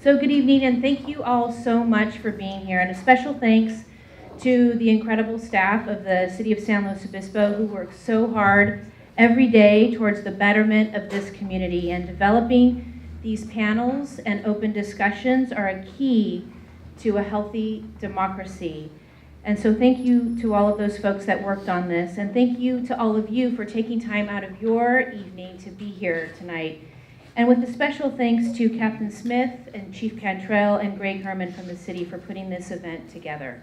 So good evening, and thank you all so much for being here, and a special thanks to the incredible staff of the City of San Luis Obispo who work so hard every day towards the betterment of this community, and developing these panels and open discussions are a key to a healthy democracy. And so thank you to all of those folks that worked on this, and thank you to all of you for taking time out of your evening to be here tonight. And with a special thanks to Captain Smith and Chief Cantrell and Greg Herman from the city for putting this event together.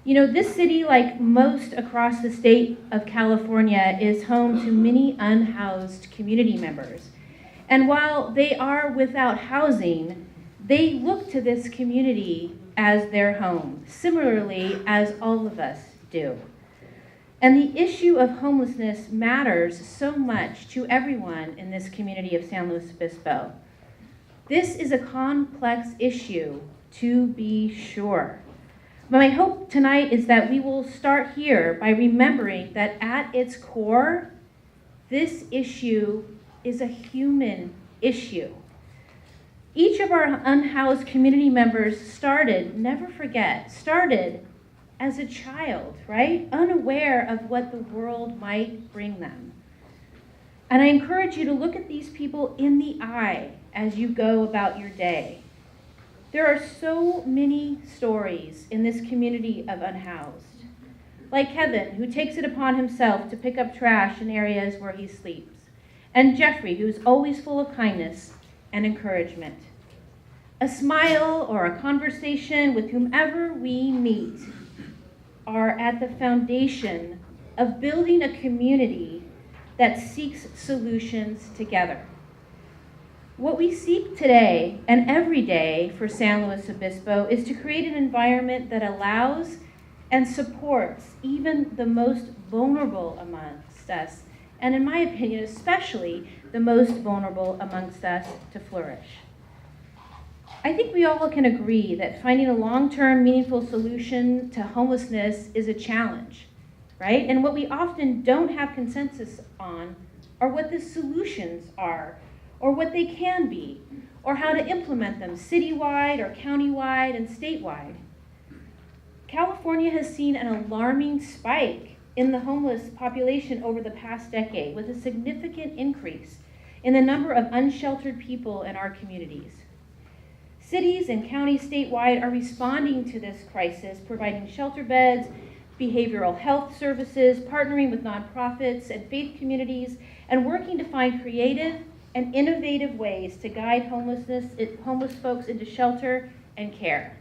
You know, this city, like most across the state of California, is home to many unhoused community members. And while they are without housing, they look to this community as their home, similarly as all of us do. And the issue of homelessness matters so much to everyone in this community of San Luis Obispo. This is a complex issue, to be sure. But my hope tonight is that we will start here by remembering that at its core, this issue is a human issue. Each of our unhoused community members started, never forget, started as a child, right? Unaware of what the world might bring them. And I encourage you to look at these people in the eye as you go about your day. There are so many stories in this community of unhoused. Like Kevin, who takes it upon himself to pick up trash in areas where he sleeps. And Jeffrey, who's always full of kindness and encouragement. A smile or a conversation with whomever we meet are at the foundation of building a community that seeks solutions together. What we seek today and every day for San Luis Obispo is to create an environment that allows and supports even the most vulnerable amongst us, and in my opinion, especially the most vulnerable amongst us, to flourish. I think we all can agree that finding a long-term, meaningful solution to homelessness is a challenge, right? And what we often don't have consensus on are what the solutions are, or what they can be, or how to implement them citywide or countywide and statewide. California has seen an alarming spike in the homeless population over the past decade, with a significant increase in the number of unsheltered people in our communities. Cities and counties statewide are responding to this crisis, providing shelter beds, behavioral health services, partnering with nonprofits and faith communities, and working to find creative and innovative ways to guide homeless folks into shelter and care.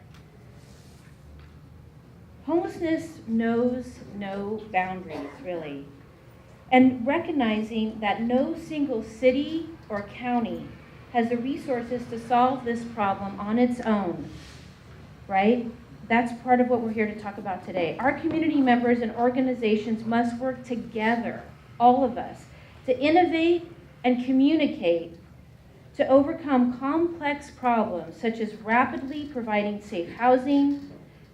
Homelessness knows no boundaries, really. And recognizing that no single city or county has the resources to solve this problem on its own, right? That's part of what we're here to talk about today. Our community members and organizations must work together, all of us, to innovate and communicate to overcome complex problems such as rapidly providing safe housing,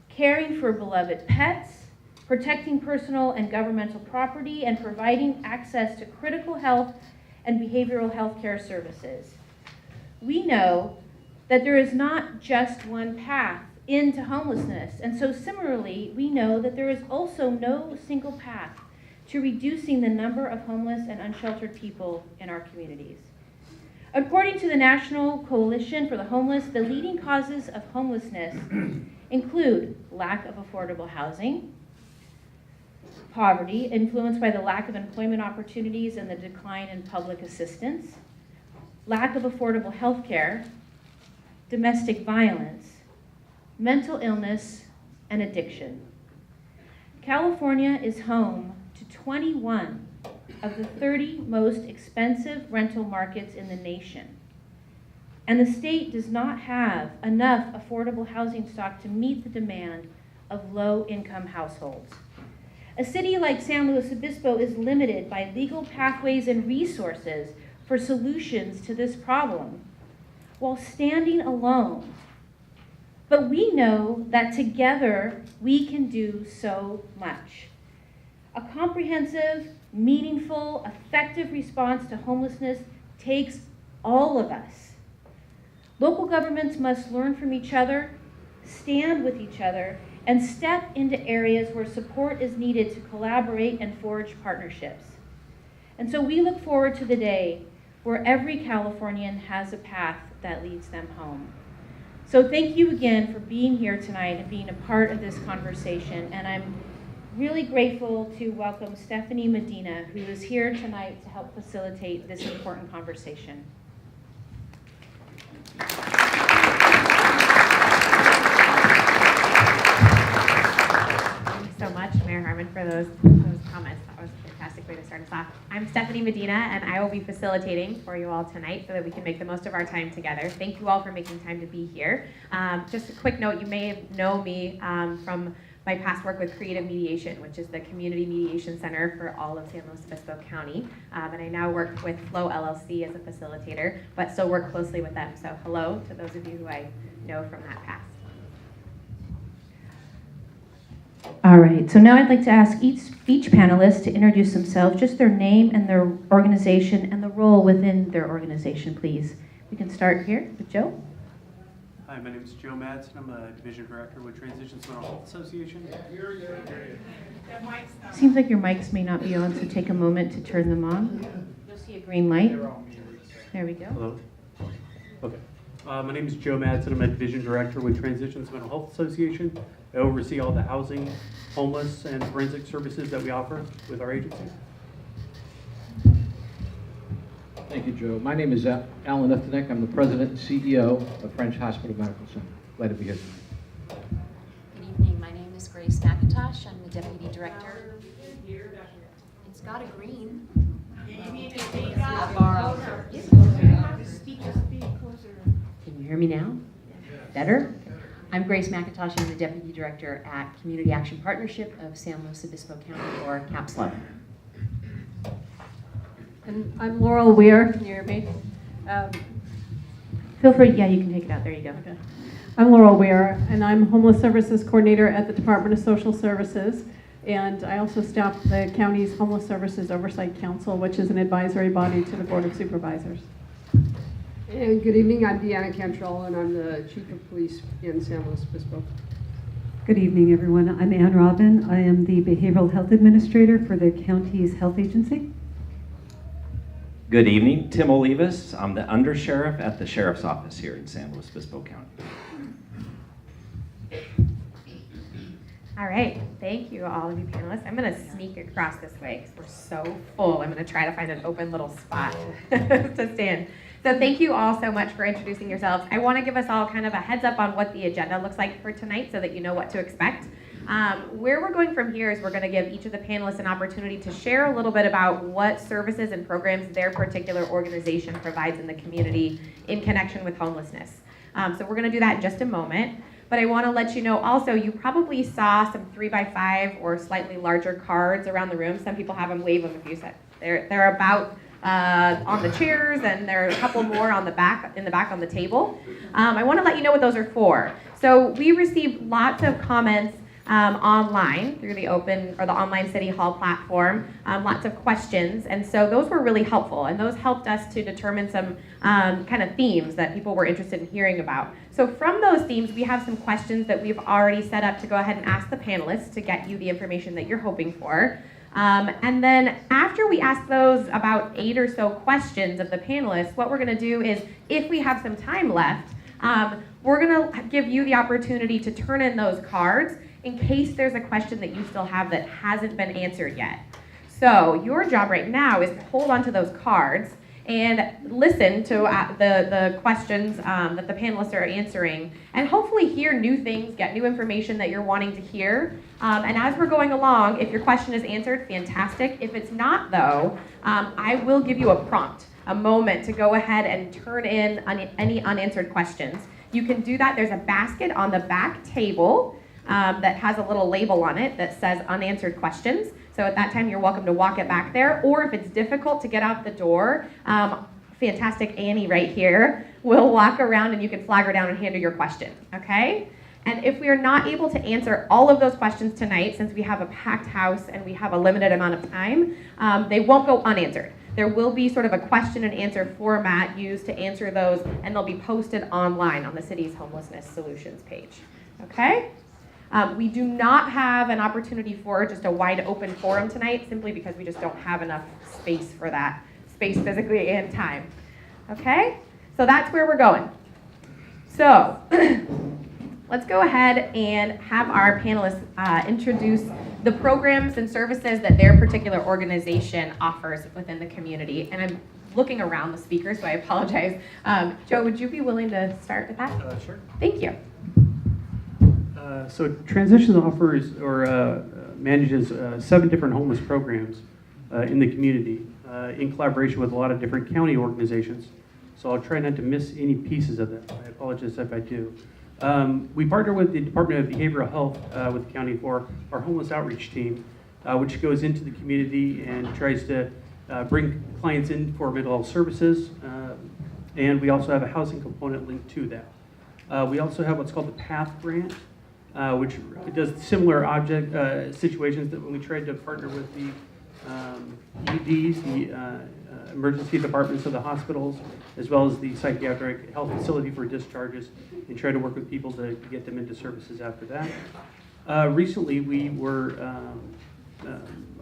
caring for beloved pets, protecting personal and governmental property, and providing access to critical health and behavioral health care services. We know that there is not just one path into homelessness, and so similarly, we know that there is also no single path to reducing the number of homeless and unsheltered people in our communities. According to the National Coalition for the Homeless, the leading causes of homelessness include lack of affordable housing, poverty influenced by the lack of employment opportunities and the decline in public assistance, lack of affordable health care, domestic violence, mental illness, and addiction. California is home to 21 of the 30 most expensive rental markets in the nation. And the state does not have enough affordable housing stock to meet the demand of low-income households. A city like San Luis Obispo is limited by legal pathways and resources for solutions to this problem, while standing alone. But we know that together we can do so much. A comprehensive, meaningful, effective response to homelessness takes all of us. Local governments must learn from each other, stand with each other, and step into areas where support is needed to collaborate and forge partnerships. And so we look forward to the day where every Californian has a path that leads them home. So thank you again for being here tonight and being a part of this conversation. And I'm really grateful to welcome Stephanie Medina, who is here tonight to help facilitate this important conversation. So much, Mayor Harmon, for those comments. That was a fantastic way to start us off. I'm Stephanie Medina, and I will be facilitating for you all tonight so that we can make the most of our time together. Thank you all for making time to be here. Just a quick note, you may know me from my past work with Creative Mediation, which is the community mediation center for all of San Luis Obispo County. And I now work with FLO LLC as a facilitator, but still work closely with them. So hello to those of you who I know from that past. All right, so now I'd like to ask each panelist to introduce themselves, just their name and their organization and the role within their organization, please. We can start here with Joe. Hi, my name is Joe Madsen. I'm a division director with Transitions Mental Health Association. Seems like your mics may not be on, so take a moment to turn them on. You'll see a green light. There we go. Hello. Okay. My name is Joe Madsen. I'm a division director with Transitions Mental Health Association. I oversee all the housing, homeless, and forensic services that we offer with our agency. Thank you, Joe. My name is Alan Iftiniuk. I'm the president and CEO of French Hospital Medical Center. Glad to be here tonight. Good evening. My name is Grace McIntosh. I'm the deputy director. It's got a green. Can you hear me now? Better? I'm Grace McIntosh. I'm the deputy director at Community Action Partnership of San Luis Obispo County, or CAPSLO. And I'm Laurel Weir. Can you hear me? Feel free, yeah, you can take it out. There you go. Okay. I'm Laurel Weir, and I'm Homeless Services Coordinator at the Department of Social Services. And I also staff the county's Homeless Services Oversight Council, which is an advisory body to the Board of Supervisors. And good evening, I'm Deanna Cantrell, and I'm the Chief of Police in San Luis Obispo. Good evening, everyone. I'm Ann Robin. I am the Behavioral Health Administrator for the county's health agency. Good evening, Tim Olivas. I'm the Undersheriff at the Sheriff's Office here in San Luis Obispo County. All right, thank you all of you panelists. I'm gonna sneak across this way because we're so full. I'm gonna try to find an open little spot to stand. So thank you all so much for introducing yourselves. I wanna give us all kind of a heads up on what the agenda looks like for tonight so that you know what to expect. Where we're going from here is we're gonna give each of the panelists an opportunity to share a little bit about what services and programs their particular organization provides in the community in connection with homelessness. So we're gonna do that in just a moment. But I want to let you know also, you probably saw some 3x5 or slightly larger cards around the room. Some people have them, wave them if you said. They're about on the chairs, and there are a couple more on the back, in the back on the table. I want to let you know what those are for. So we received lots of comments online through the open or the online City Hall platform, lots of questions, and so those were really helpful, and those helped us to determine some kind of themes that people were interested in hearing about. So from those themes, we have some questions that we've already set up to go ahead and ask the panelists to get you the information that you're hoping for. And then after we ask those about 8 or so questions of the panelists, what we're gonna do is, if we have some time left, we're gonna give you the opportunity to turn in those cards in case there's a question that you still have that hasn't been answered yet. So your job right now is to hold onto those cards and listen to the questions that the panelists are answering, and hopefully hear new things, get new information that you're wanting to hear. And as we're going along, if your question is answered, fantastic. If it's not, though, I will give you a prompt, a moment to go ahead and turn in any unanswered questions. You can do that. There's a basket on the back table that has a little label on it that says unanswered questions. So at that time, you're welcome to walk it back there. Or if it's difficult to get out the door, fantastic Annie right here will walk around and you can flag her down and hand her your question, okay? And if we are not able to answer all of those questions tonight, since we have a packed house and we have a limited amount of time, they won't go unanswered. There will be sort of a question and answer format used to answer those, and they'll be posted online on the city's homelessness solutions page. Okay? We do not have an opportunity for just a wide open forum tonight, simply because we just don't have enough space for that, space physically and time. Okay? So that's where we're going. So let's go ahead and have our panelists introduce the programs and services that their particular organization offers within the community. And I'm looking around the speakers, so I apologize. Joe, would you be willing to start with that? Sure. Thank you. So Transitions offers or manages 7 different homeless programs in the community in collaboration with a lot of different county organizations. So I'll try not to miss any pieces of that. I apologize if I do. We partner with the Department of Behavioral Health with the county for our homeless outreach team, which goes into the community and tries to bring clients in for mental health services. And we also have a housing component linked to that. We also have what's called the PATH grant, which does similar situations that when we tried to partner with the EDs, the emergency departments of the hospitals, as well as the psychiatric health facility for discharges, and try to work with people to get them into services after that. Recently, we were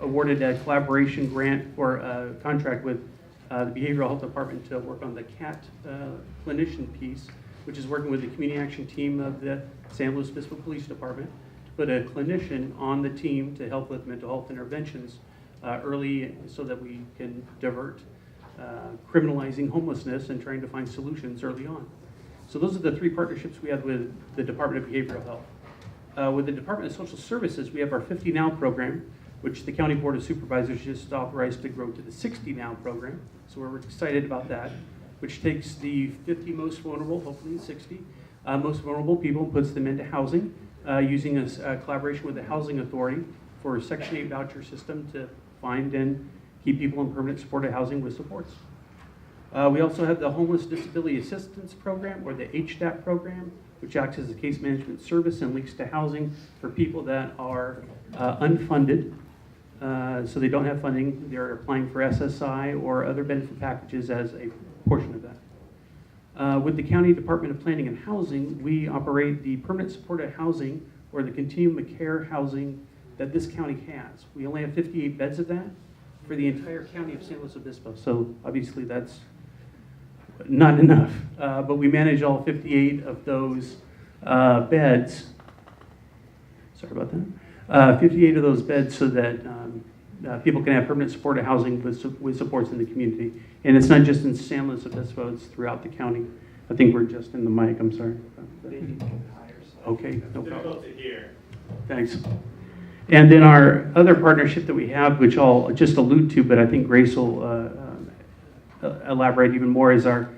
awarded a collaboration grant for a contract with the Behavioral Health Department to work on the CAT clinician piece, which is working with the community action team of the San Luis Obispo Police Department to put a clinician on the team to help with mental health interventions early so that we can divert criminalizing homelessness and trying to find solutions early on. So those are the 3 partnerships we have with the Department of Behavioral Health. With the Department of Social Services, we have our 50 Now program, which the County Board of Supervisors just authorized to grow to the 60 Now program. So we're excited about that, which takes the 50 most vulnerable, hopefully 60, most vulnerable people and puts them into housing using a collaboration with the Housing Authority for a Section 8 voucher system to find and keep people in permanent supportive housing with supports. We also have the Homeless Disability Assistance Program, or the HDAP program, which acts as a case management service and links to housing for people that are unfunded. So they don't have funding. They're applying for SSI or other benefit packages as a portion of that. With the County Department of Planning and Housing, we operate the permanent supportive housing, or the continuum of care housing that this county has. We only have 58 beds of that for the entire county of San Luis Obispo. So obviously that's not enough, but we manage all 58 of those beds. Sorry about that. 58 of those beds so that people can have permanent supportive housing with supports in the community. And it's not just in San Luis Obispo, it's throughout the county. I think we're just in the mic, I'm sorry. Okay, no problem. Thanks. And then our other partnership that we have, which I'll just allude to, but I think Grace will elaborate even more, is our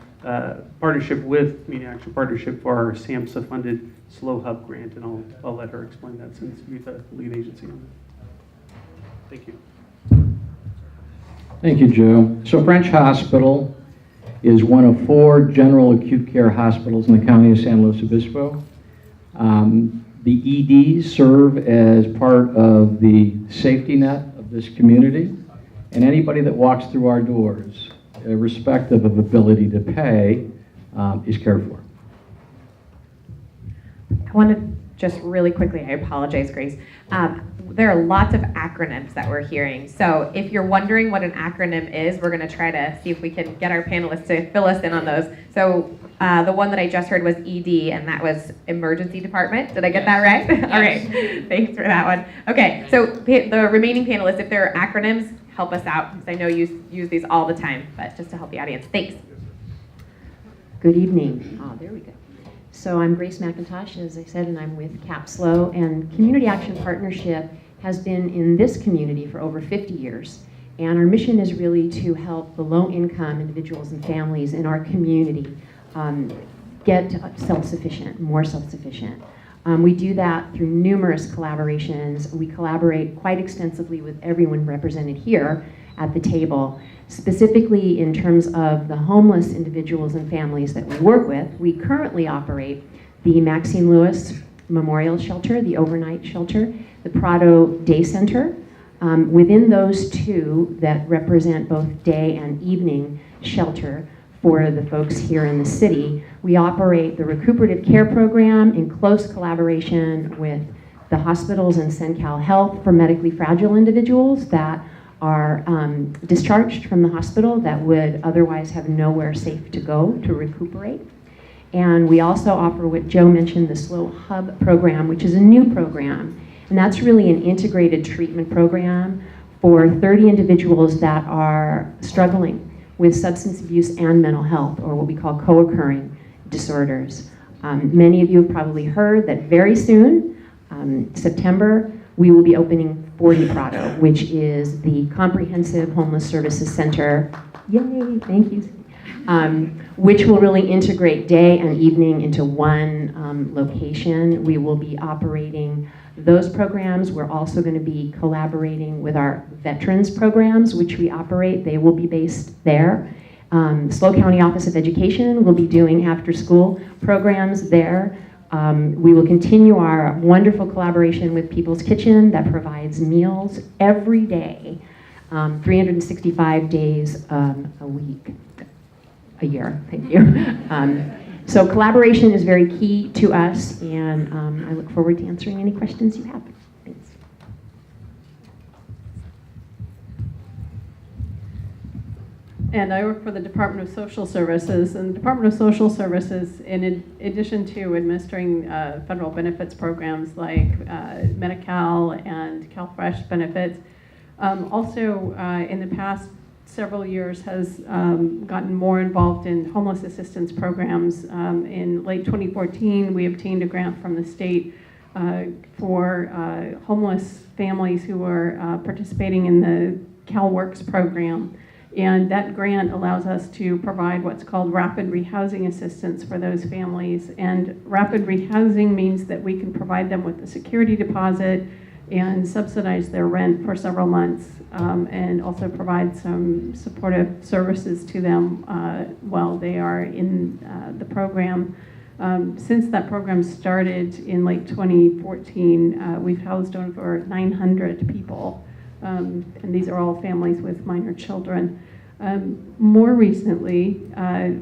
partnership with Community Action Partnership for our SAMHSA-funded SLO Hub grant, and I'll let her explain that since we're the lead agency on that. Thank you. Thank you, Joe. So French Hospital is one of 4 general acute care hospitals in the county of San Luis Obispo. The EDs serve as part of the safety net of this community, and anybody that walks through our doors, irrespective of ability to pay, is cared for. I want to just really quickly, I apologize, Grace. There are lots of acronyms that we're hearing. So if you're wondering what an acronym is, we're going to try to see if we can get our panelists to fill us in on those. So the one that I just heard was ED, and that was Emergency Department. Did I get that right? Yes. All right, thanks for that one. Okay, so the remaining panelists, if there are acronyms, help us out, because I know you use these all the time, but just to help the audience. Thanks. Good evening. Oh, there we go. So I'm Grace McIntosh, as I said, and I'm with CAPSLO, and Community Action Partnership has been in this community for over 50 years. And our mission is really to help the low-income individuals and families in our community get self-sufficient, more self-sufficient. We do that through numerous collaborations. We collaborate quite extensively with everyone represented here at the table. Specifically in terms of the homeless individuals and families that we work with, we currently operate the Maxine Lewis Memorial Shelter, the overnight shelter, the Prado Day Center, Within those two that represent both day and evening shelter for the folks here in the city, we operate the recuperative care program in close collaboration with the hospitals and SenCal Health for medically fragile individuals that are discharged from the hospital that would otherwise have nowhere safe to go to recuperate. And we also offer what Joe mentioned, the SLO Hub program, which is a new program. And that's really an integrated treatment program for 30 individuals that are struggling with substance abuse and mental health, or what we call co-occurring disorders. Many of you have probably heard that very soon, September, we will be opening 40 Prado, which is the Comprehensive Homeless Services Center. Yay, thank you. Which will really integrate day and evening into one location. We will be operating those programs. We're also going to be collaborating with our veterans programs, which we operate. They will be based there. SLO County Office of Education will be doing after-school programs there. We will continue our wonderful collaboration with People's Kitchen that provides meals every day, 365 days a week. A year, thank you. So collaboration is very key to us, and I look forward to answering any questions you have. Thanks. And I work for the Department of Social Services. And the Department of Social Services, in addition to administering federal benefits programs like Medi-Cal and CalFresh benefits, also in the past several years has gotten more involved in homeless assistance programs. In late 2014, we obtained a grant from the state for homeless families who were participating in the CalWorks program. And that grant allows us to provide what's called rapid rehousing assistance for those families. And rapid rehousing means that we can provide them with a security deposit and subsidize their rent for several months, and also provide some supportive services to them while they are in the program. Since that program started in late 2014, we've housed over 900 people, and these are all families with minor children. More recently,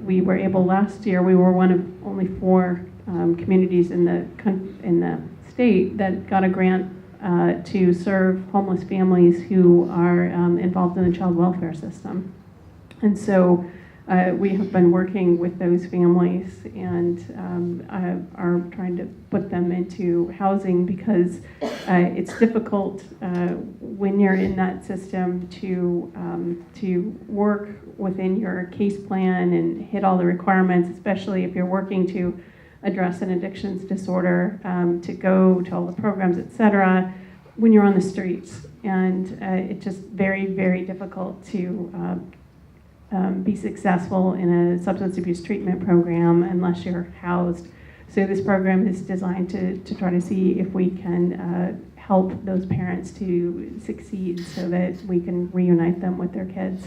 we were able, last year, we were one of only 4 communities in the state that got a grant to serve homeless families who are involved in the child welfare system. And so we have been working with those families and are trying to put them into housing because it's difficult when you're in that system to work within your case plan and hit all the requirements, especially if you're working to address an addictions disorder, to go to all the programs, et cetera, when you're on the streets. And it's just very, very difficult to be successful in a substance abuse treatment program unless you're housed. So this program is designed to try to see if we can help those parents to succeed so that we can reunite them with their kids.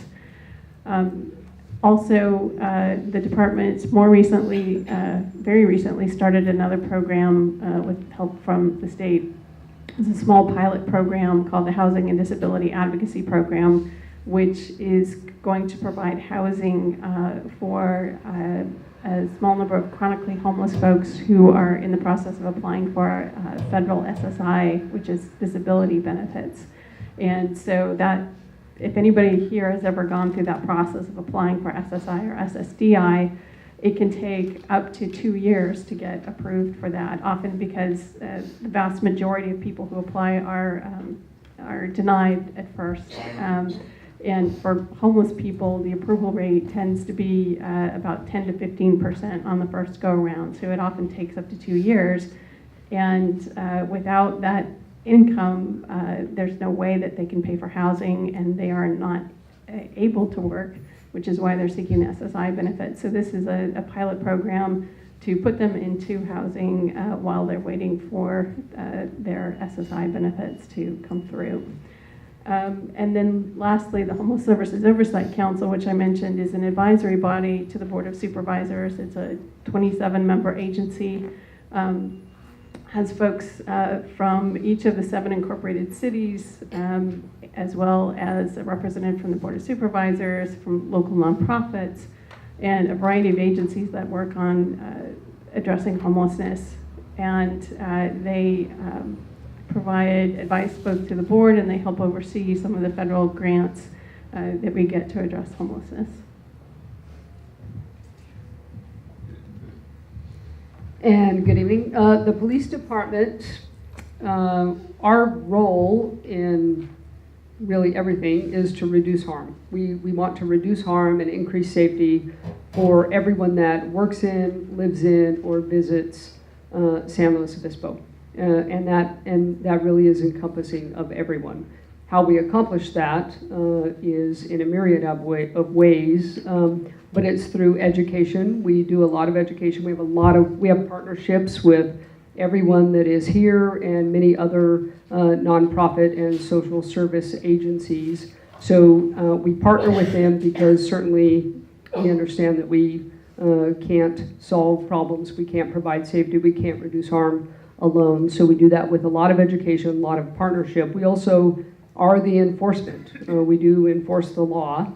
Also, the department more recently, very recently, started another program with help from the state. It's a small pilot program called the Housing and Disability Advocacy Program, which is going to provide housing for a small number of chronically homeless folks who are in the process of applying for federal SSI, which is disability benefits. And so that, if anybody here has ever gone through that process of applying for SSI or SSDI, it can take up to 2 years to get approved for that, often because the vast majority of people who apply are denied at first. And for homeless people, the approval rate tends to be about 10 to 15% on the first go-around, so it often takes up to 2 years. And without that income, there's no way that they can pay for housing, and they are not able to work, which is why they're seeking the SSI benefits. So this is a pilot program to put them into housing while they're waiting for their SSI benefits to come through. And then lastly, the Homeless Services Oversight Council, which I mentioned, is an advisory body to the Board of Supervisors. It's a 27-member agency. has folks from each of the 7 incorporated cities, as well as a representative from the Board of Supervisors, from local nonprofits, and a variety of agencies that work on addressing homelessness. And they provide advice both to the board, and they help oversee some of the federal grants that we get to address homelessness. And good evening. The police department, our role in really everything is to reduce harm. We want to reduce harm and increase safety for everyone that works in, lives in, or visits San Luis Obispo. And that really is encompassing of everyone. How we accomplish that is in a myriad of ways, but it's through education. We do a lot of education. We have partnerships with everyone that is here and many other nonprofit and social service agencies. So we partner with them because certainly we understand that we can't solve problems, we can't provide safety, we can't reduce harm alone. So we do that with a lot of education, a lot of partnership. We also are the enforcement. We do enforce the law,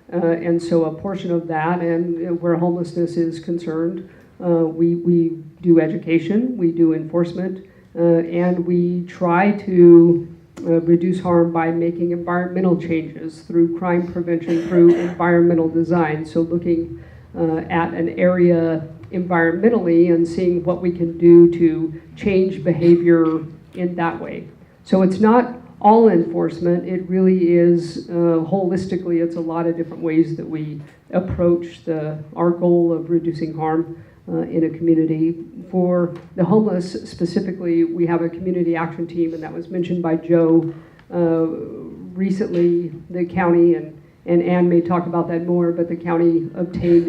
and so a portion of that, and where homelessness is concerned, we do education, we do enforcement, and we try to reduce harm by making environmental changes through crime prevention, through environmental design. So looking at an area environmentally and seeing what we can do to change behavior in that way. So it's not all enforcement, it really is holistically, it's a lot of different ways that we approach our goal of reducing harm in a community. For the homeless specifically, we have a community action team, and that was mentioned by Joe recently. The county, and Ann may talk about that more, but the county obtained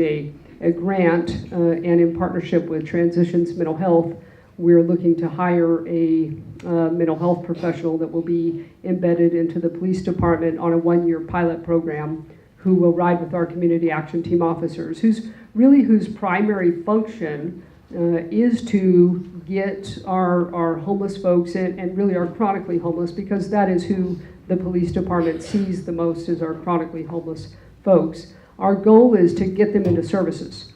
a grant, and in partnership with Transitions Mental Health, we're looking to hire a mental health professional that will be embedded into the police department on a 1-year pilot program, who will ride with our community action team officers, whose primary function is to get our homeless folks in, and really our chronically homeless, because that is who the police department sees the most, is our chronically homeless folks. Our goal is to get them into services.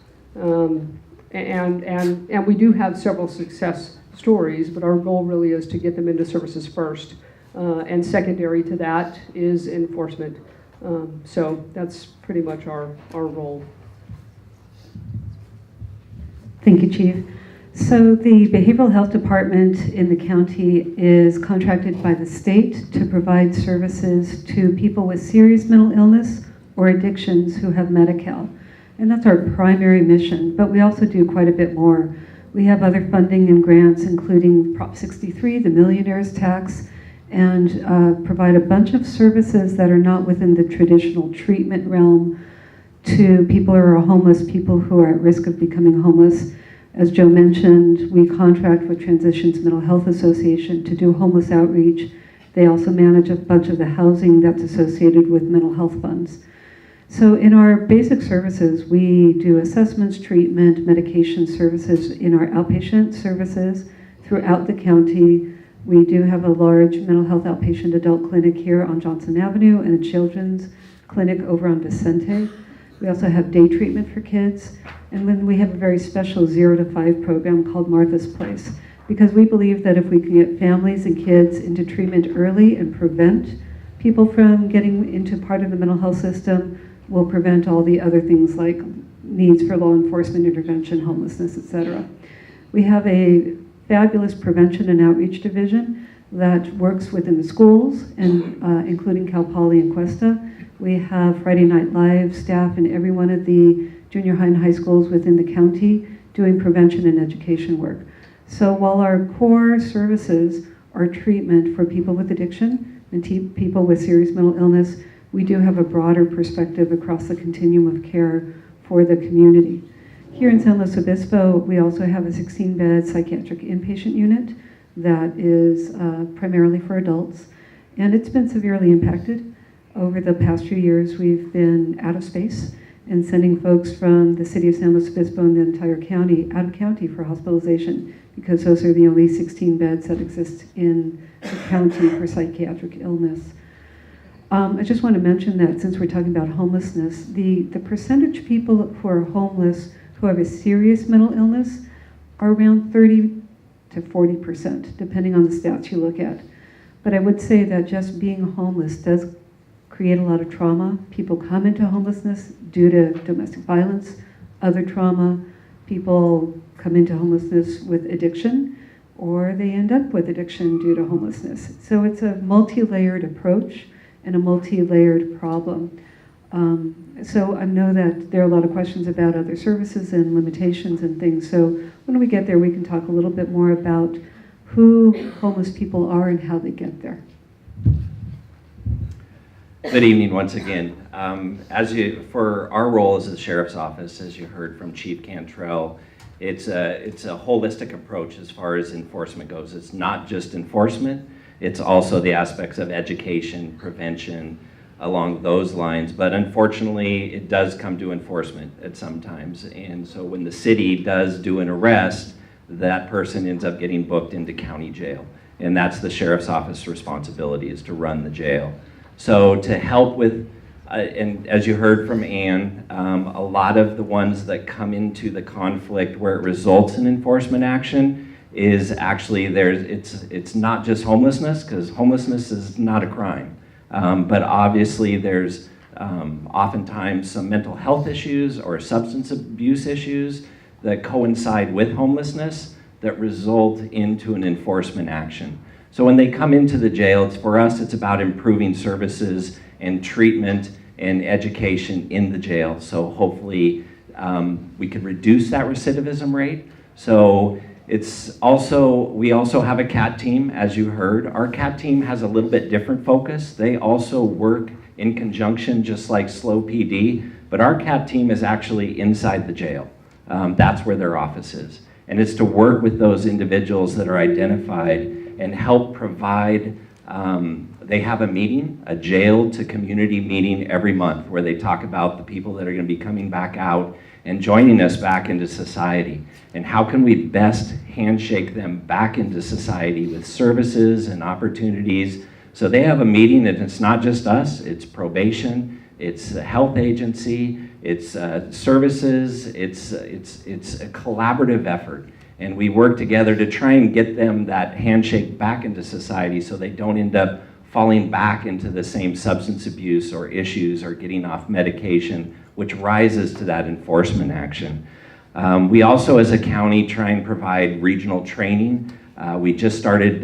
And we do have several success stories, but our goal really is to get them into services first. And secondary to that is enforcement. So that's pretty much our role. Thank you, Chief. So the Behavioral Health Department in the county is contracted by the state to provide services to people with serious mental illness or addictions who have Medi-Cal. And that's our primary mission, but we also do quite a bit more. We have other funding and grants, including Prop 63, the Millionaire's Tax, and provide a bunch of services that are not within the traditional treatment realm to people who are homeless, people who are at risk of becoming homeless. As Joe mentioned, we contract with Transitions Mental Health Association to do homeless outreach. They also manage a bunch of the housing that's associated with mental health funds. So in our basic services, we do assessments, treatment, medication services in our outpatient services throughout the county. We do have a large mental health outpatient adult clinic here on Johnson Avenue and a children's clinic over on Vicente. We also have day treatment for kids. And then we have a very special 0 to 5 program called Martha's Place, because we believe that if we can get families and kids into treatment early and prevent people from getting into part of the mental health system, we'll prevent all the other things like needs for law enforcement intervention, homelessness, etc. We have a fabulous prevention and outreach division that works within the schools, and including Cal Poly and Cuesta. We have Friday Night Live staff in every one of the junior high and high schools within the county doing prevention and education work. So while our core services are treatment for people with addiction and people with serious mental illness, we do have a broader perspective across the continuum of care for the community. Here in San Luis Obispo, we also have a 16-bed psychiatric inpatient unit that is primarily for adults, and it's been severely impacted. Over the past few years, we've been out of space, and sending folks from the city of San Luis Obispo and the entire county out of county for hospitalization, because those are the only 16 beds that exist in the county for psychiatric illness. I just want to mention that since we're talking about homelessness, the percentage of people who are homeless who have a serious mental illness are around 30 to 40%, depending on the stats you look at. But I would say that just being homeless does create a lot of trauma. People come into homelessness due to domestic violence, other trauma. People come into homelessness with addiction, or they end up with addiction due to homelessness. So it's a multi-layered approach and a multi-layered problem. So I know that there are a lot of questions about other services and limitations and things. So when we get there, we can talk a little bit more about who homeless people are and how they get there. Good evening once again. For our role as the Sheriff's Office, as you heard from Chief Cantrell, it's a holistic approach as far as enforcement goes. It's not just enforcement, it's also the aspects of education, prevention, along those lines. But unfortunately, it does come to enforcement at sometimes. And so when the city does do an arrest, that person ends up getting booked into county jail. And that's the Sheriff's Office responsibility, is to run the jail. So to help with, and as you heard from Ann, a lot of the ones that come into the conflict where it results in enforcement action is actually it's not just homelessness, because homelessness is not a crime. But obviously there's oftentimes some mental health issues or substance abuse issues that coincide with homelessness that result into an enforcement action. So when they come into the jail, for us, it's about improving services and treatment and education in the jail. So hopefully we can reduce that recidivism rate. So we also have a CAT team, as you heard. Our CAT team has a little bit different focus. They also work in conjunction, just like SLO PD, but our CAT team is actually inside the jail. That's where their office is. And it's to work with those individuals that are identified and help provide, they have a meeting, a jail to community meeting every month, where they talk about the people that are going to be coming back out and joining us back into society. And how can we best handshake them back into society with services and opportunities. So they have a meeting, and it's not just us, it's probation, it's the health agency, it's services, it's a collaborative effort. And we work together to try and get them that handshake back into society so they don't end up falling back into the same substance abuse or issues or getting off medication, which rises to that enforcement action. We also, as a county, try and provide regional training. We just started,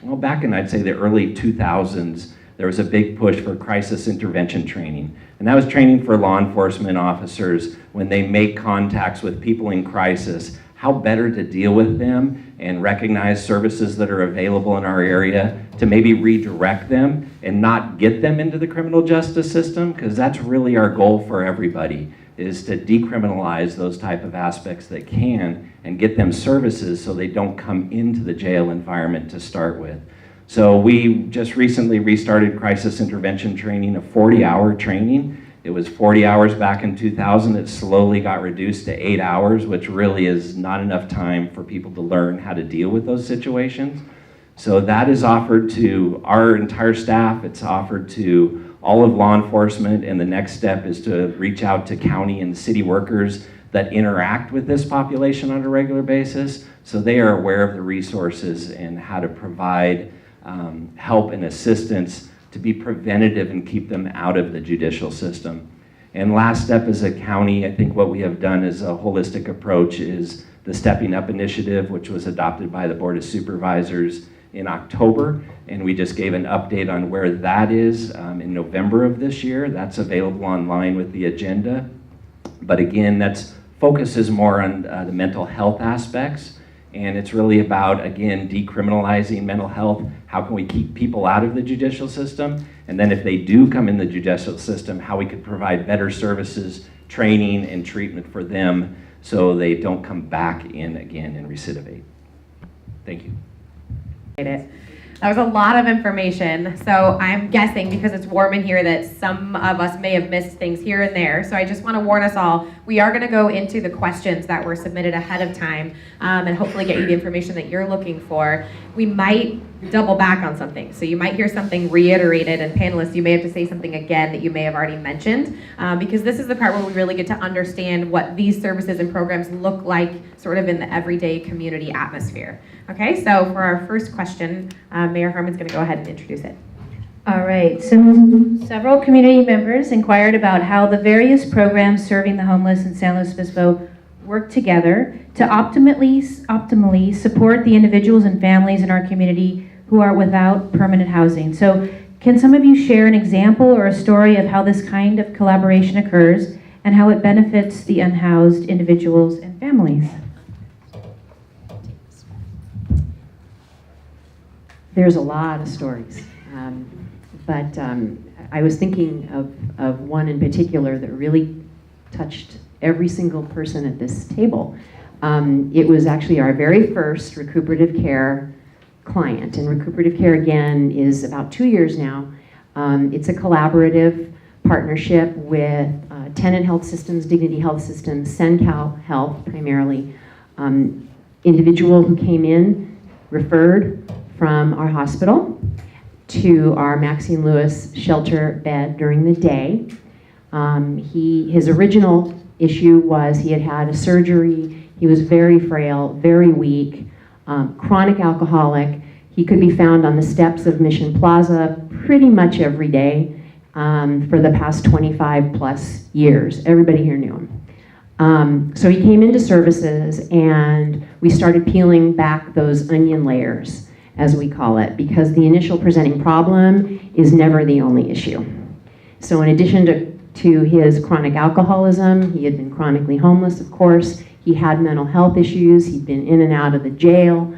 back in, I'd say, the early 2000s, there was a big push for crisis intervention training. And that was training for law enforcement officers when they make contacts with people in crisis, how better to deal with them and recognize services that are available in our area to maybe redirect them and not get them into the criminal justice system, because that's really our goal for everybody, is to decriminalize those type of aspects that can and get them services so they don't come into the jail environment to start with. So we just recently restarted crisis intervention training, a 40-hour training. It was 40 hours back in 2000. It slowly got reduced to 8 hours, which really is not enough time for people to learn how to deal with those situations. So that is offered to our entire staff. It's offered to all of law enforcement, and the next step is to reach out to county and city workers that interact with this population on a regular basis, so they are aware of the resources and how to provide help and assistance to be preventative and keep them out of the judicial system. And last step as a county, I think what we have done as a holistic approach is the Stepping Up initiative, which was adopted by the Board of Supervisors in October, and we just gave an update on where that is in November of this year. That's available online with the agenda. But again, that's focuses more on the mental health aspects, and it's really about, again, decriminalizing mental health. How can we keep people out of the judicial system? And then if they do come in the judicial system, how we could provide better services, training, and treatment for them so they don't come back in again and recidivate. Thank you. That was a lot of information. So I'm guessing because it's warm in here that some of us may have missed things here and there. So I just want to warn us all, we are going to go into the questions that were submitted ahead of time and hopefully get you the information that you're looking for. We might double back on something. So you might hear something reiterated, and panelists, you may have to say something again that you may have already mentioned, because this is the part where we really get to understand what these services and programs look like sort of in the everyday community atmosphere. Okay, so for our first question, Mayor Harmon's going to go ahead and introduce it. All right, so several community members inquired about how the various programs serving the homeless in San Luis Obispo work together to optimally support the individuals and families in our community who are without permanent housing. So can some of you share an example or a story of how this kind of collaboration occurs and how it benefits the unhoused individuals and families? There's a lot of stories, but I was thinking of one in particular that really touched every single person at this table. It was actually our very first recuperative care client, and recuperative care, again, is about 2 years now. It's a collaborative partnership with Tenant Health Systems, Dignity Health Systems, SenCal Health primarily. Individual who came in, referred from our hospital to our Maxine Lewis shelter bed during the day. His original issue was he had had a surgery. He was very frail, very weak, chronic alcoholic. He could be found on the steps of Mission Plaza pretty much every day for the past 25 plus years. Everybody here knew him. So he came into services and we started peeling back those onion layers, as we call it, because the initial presenting problem is never the only issue. So in addition to his chronic alcoholism, he had been chronically homeless, of course. He had mental health issues. He'd been in and out of the jail.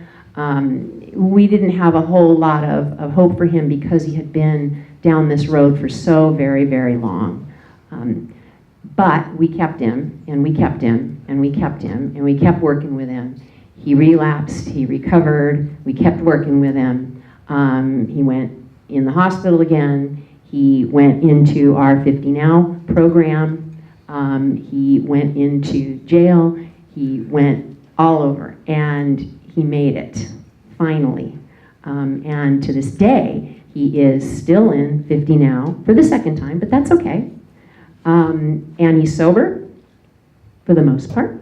We didn't have a whole lot of hope for him because he had been down this road for so very, very long. But we kept him, and we kept him, and we kept him, and we kept working with him. He relapsed, he recovered, we kept working with him. He went in the hospital again. He went into our 50 Now program. He went into jail. He went all over, and he made it, finally. And to this day, he is still in 50 Now for the second time, but that's okay. And he's sober, for the most part.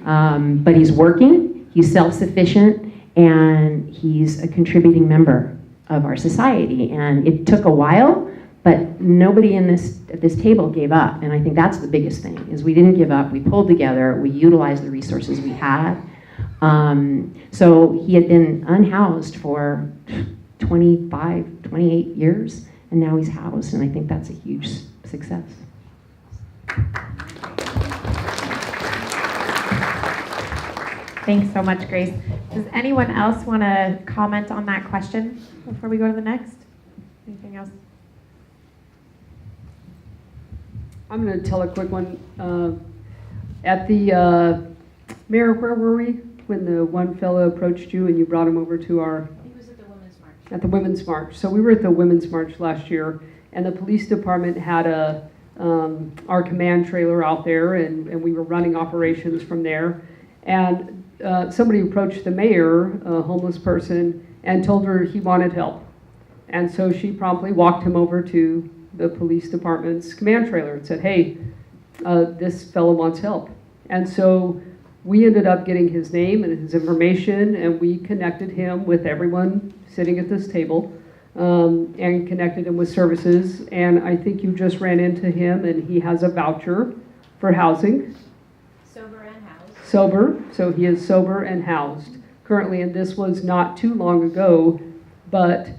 But he's working, he's self-sufficient, and he's a contributing member of our society. And it took a while, but nobody at this table gave up. And I think that's the biggest thing, is we didn't give up. We pulled together, we utilized the resources we had. So he had been unhoused for 25, 28 years, and now he's housed, and I think that's a huge success. Thanks so much, Grace. Does anyone else want to comment on that question before we go to the next? Anything else? I'm going to tell a quick one. At the, Mayor, where were we when the one fellow approached you and you brought him over to our... He was at the Women's March. At the Women's March. So we were at the Women's March last year, and the police department had our command trailer out there, and we were running operations from there. And somebody approached the mayor, a homeless person, and told her he wanted help. And so she promptly walked him over to the police department's command trailer and said, hey, this fellow wants help. And so we ended up getting his name and his information, and we connected him with everyone sitting at this table, and connected him with services. And I think you just ran into him, and he has a voucher for housing. Sober, so he is sober and housed currently, and this was not too long ago, but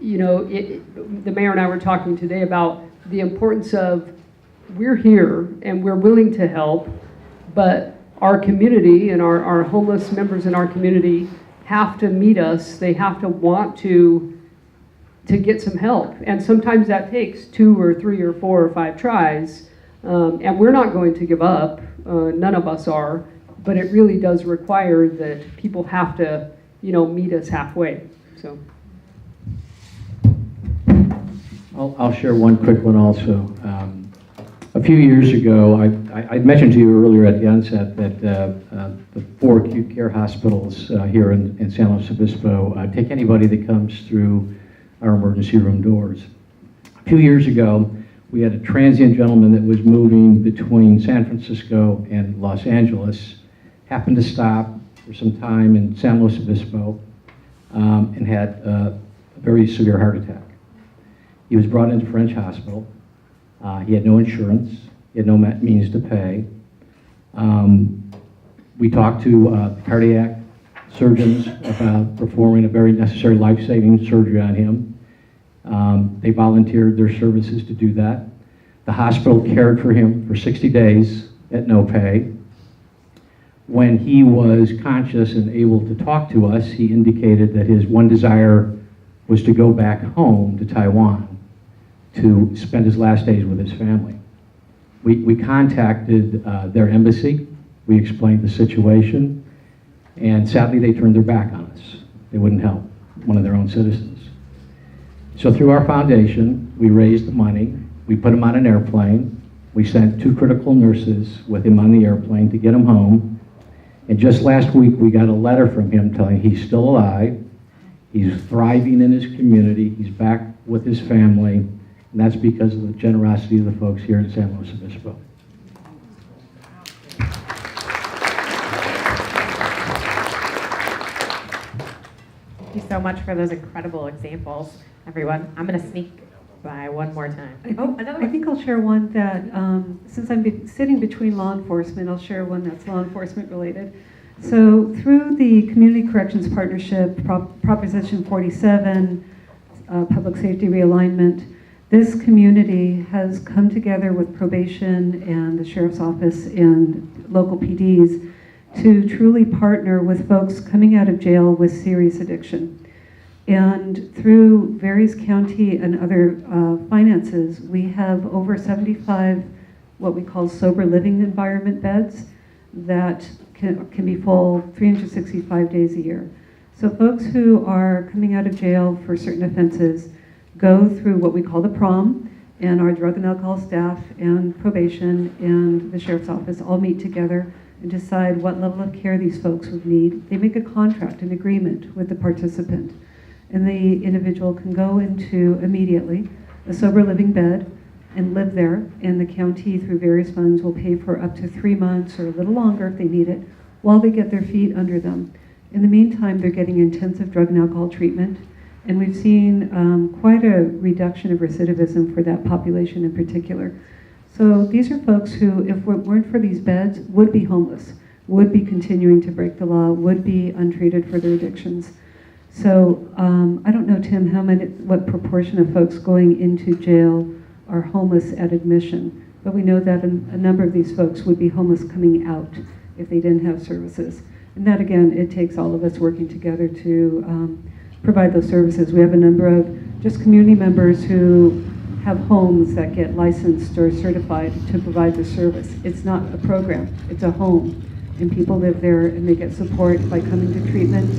you know, the mayor and I were talking today about the importance of we're here and we're willing to help, but our community and our homeless members in our community have to meet us. They have to want to get some help, and sometimes that takes 2 or 3 or 4 or 5 tries, and we're not going to give up. None of us are. But it really does require that people have to, you know, meet us halfway. So, I'll share one quick one also. A few years ago, I mentioned to you earlier at the onset that the 4 acute care hospitals here in San Luis Obispo take anybody that comes through our emergency room doors. A few years ago, we had a transient gentleman that was moving between San Francisco and Los Angeles, happened to stop for some time in San Luis Obispo, and had a very severe heart attack. He was brought into French Hospital. He had no insurance. He had no means to pay. We talked to cardiac surgeons about performing a very necessary life-saving surgery on him. They volunteered their services to do that. The hospital cared for him for 60 days at no pay. When he was conscious and able to talk to us, he indicated that his one desire was to go back home to Taiwan to spend his last days with his family. We contacted their embassy. We explained the situation, and sadly they turned their back on us. They wouldn't help one of their own citizens. So through our foundation, we raised the money. We put him on an airplane. We sent 2 critical nurses with him on the airplane to get him home. And just last week, we got a letter from him telling he's still alive. He's thriving in his community. He's back with his family. And that's because of the generosity of the folks here in San Luis Obispo. Thank you so much for those incredible examples, everyone. I'm going to sneak by one more time. Another I one. think I'll share one that, since I'm sitting between law enforcement, I'll share one that's law enforcement related. So through the Community Corrections Partnership, Proposition 47, Public Safety Realignment, this community has come together with probation and the Sheriff's Office and local PDs to truly partner with folks coming out of jail with serious addiction. And through various county and other finances, we have over 75 what we call sober living environment beds that can be full 365 days a year. So folks who are coming out of jail for certain offenses go through what we call the prom, and our drug and alcohol staff and probation and the Sheriff's Office all meet together and decide what level of care these folks would need. They make a contract, an agreement with the participant, and the individual can go into immediately a sober living bed and live there, and the county through various funds will pay for up to 3 months or a little longer if they need it while they get their feet under them. In the meantime, they're getting intensive drug and alcohol treatment, and we've seen quite a reduction of recidivism for that population in particular. So these are folks who, if it weren't for these beds, would be homeless, would be continuing to break the law, would be untreated for their addictions. So I don't know, Tim, what proportion of folks going into jail are homeless at admission, but we know that a number of these folks would be homeless coming out if they didn't have services. And that, again, it takes all of us working together to provide those services. We have a number of just community members who have homes that get licensed or certified to provide the service. It's not a program, it's a home. And people live there and they get support by coming to treatment,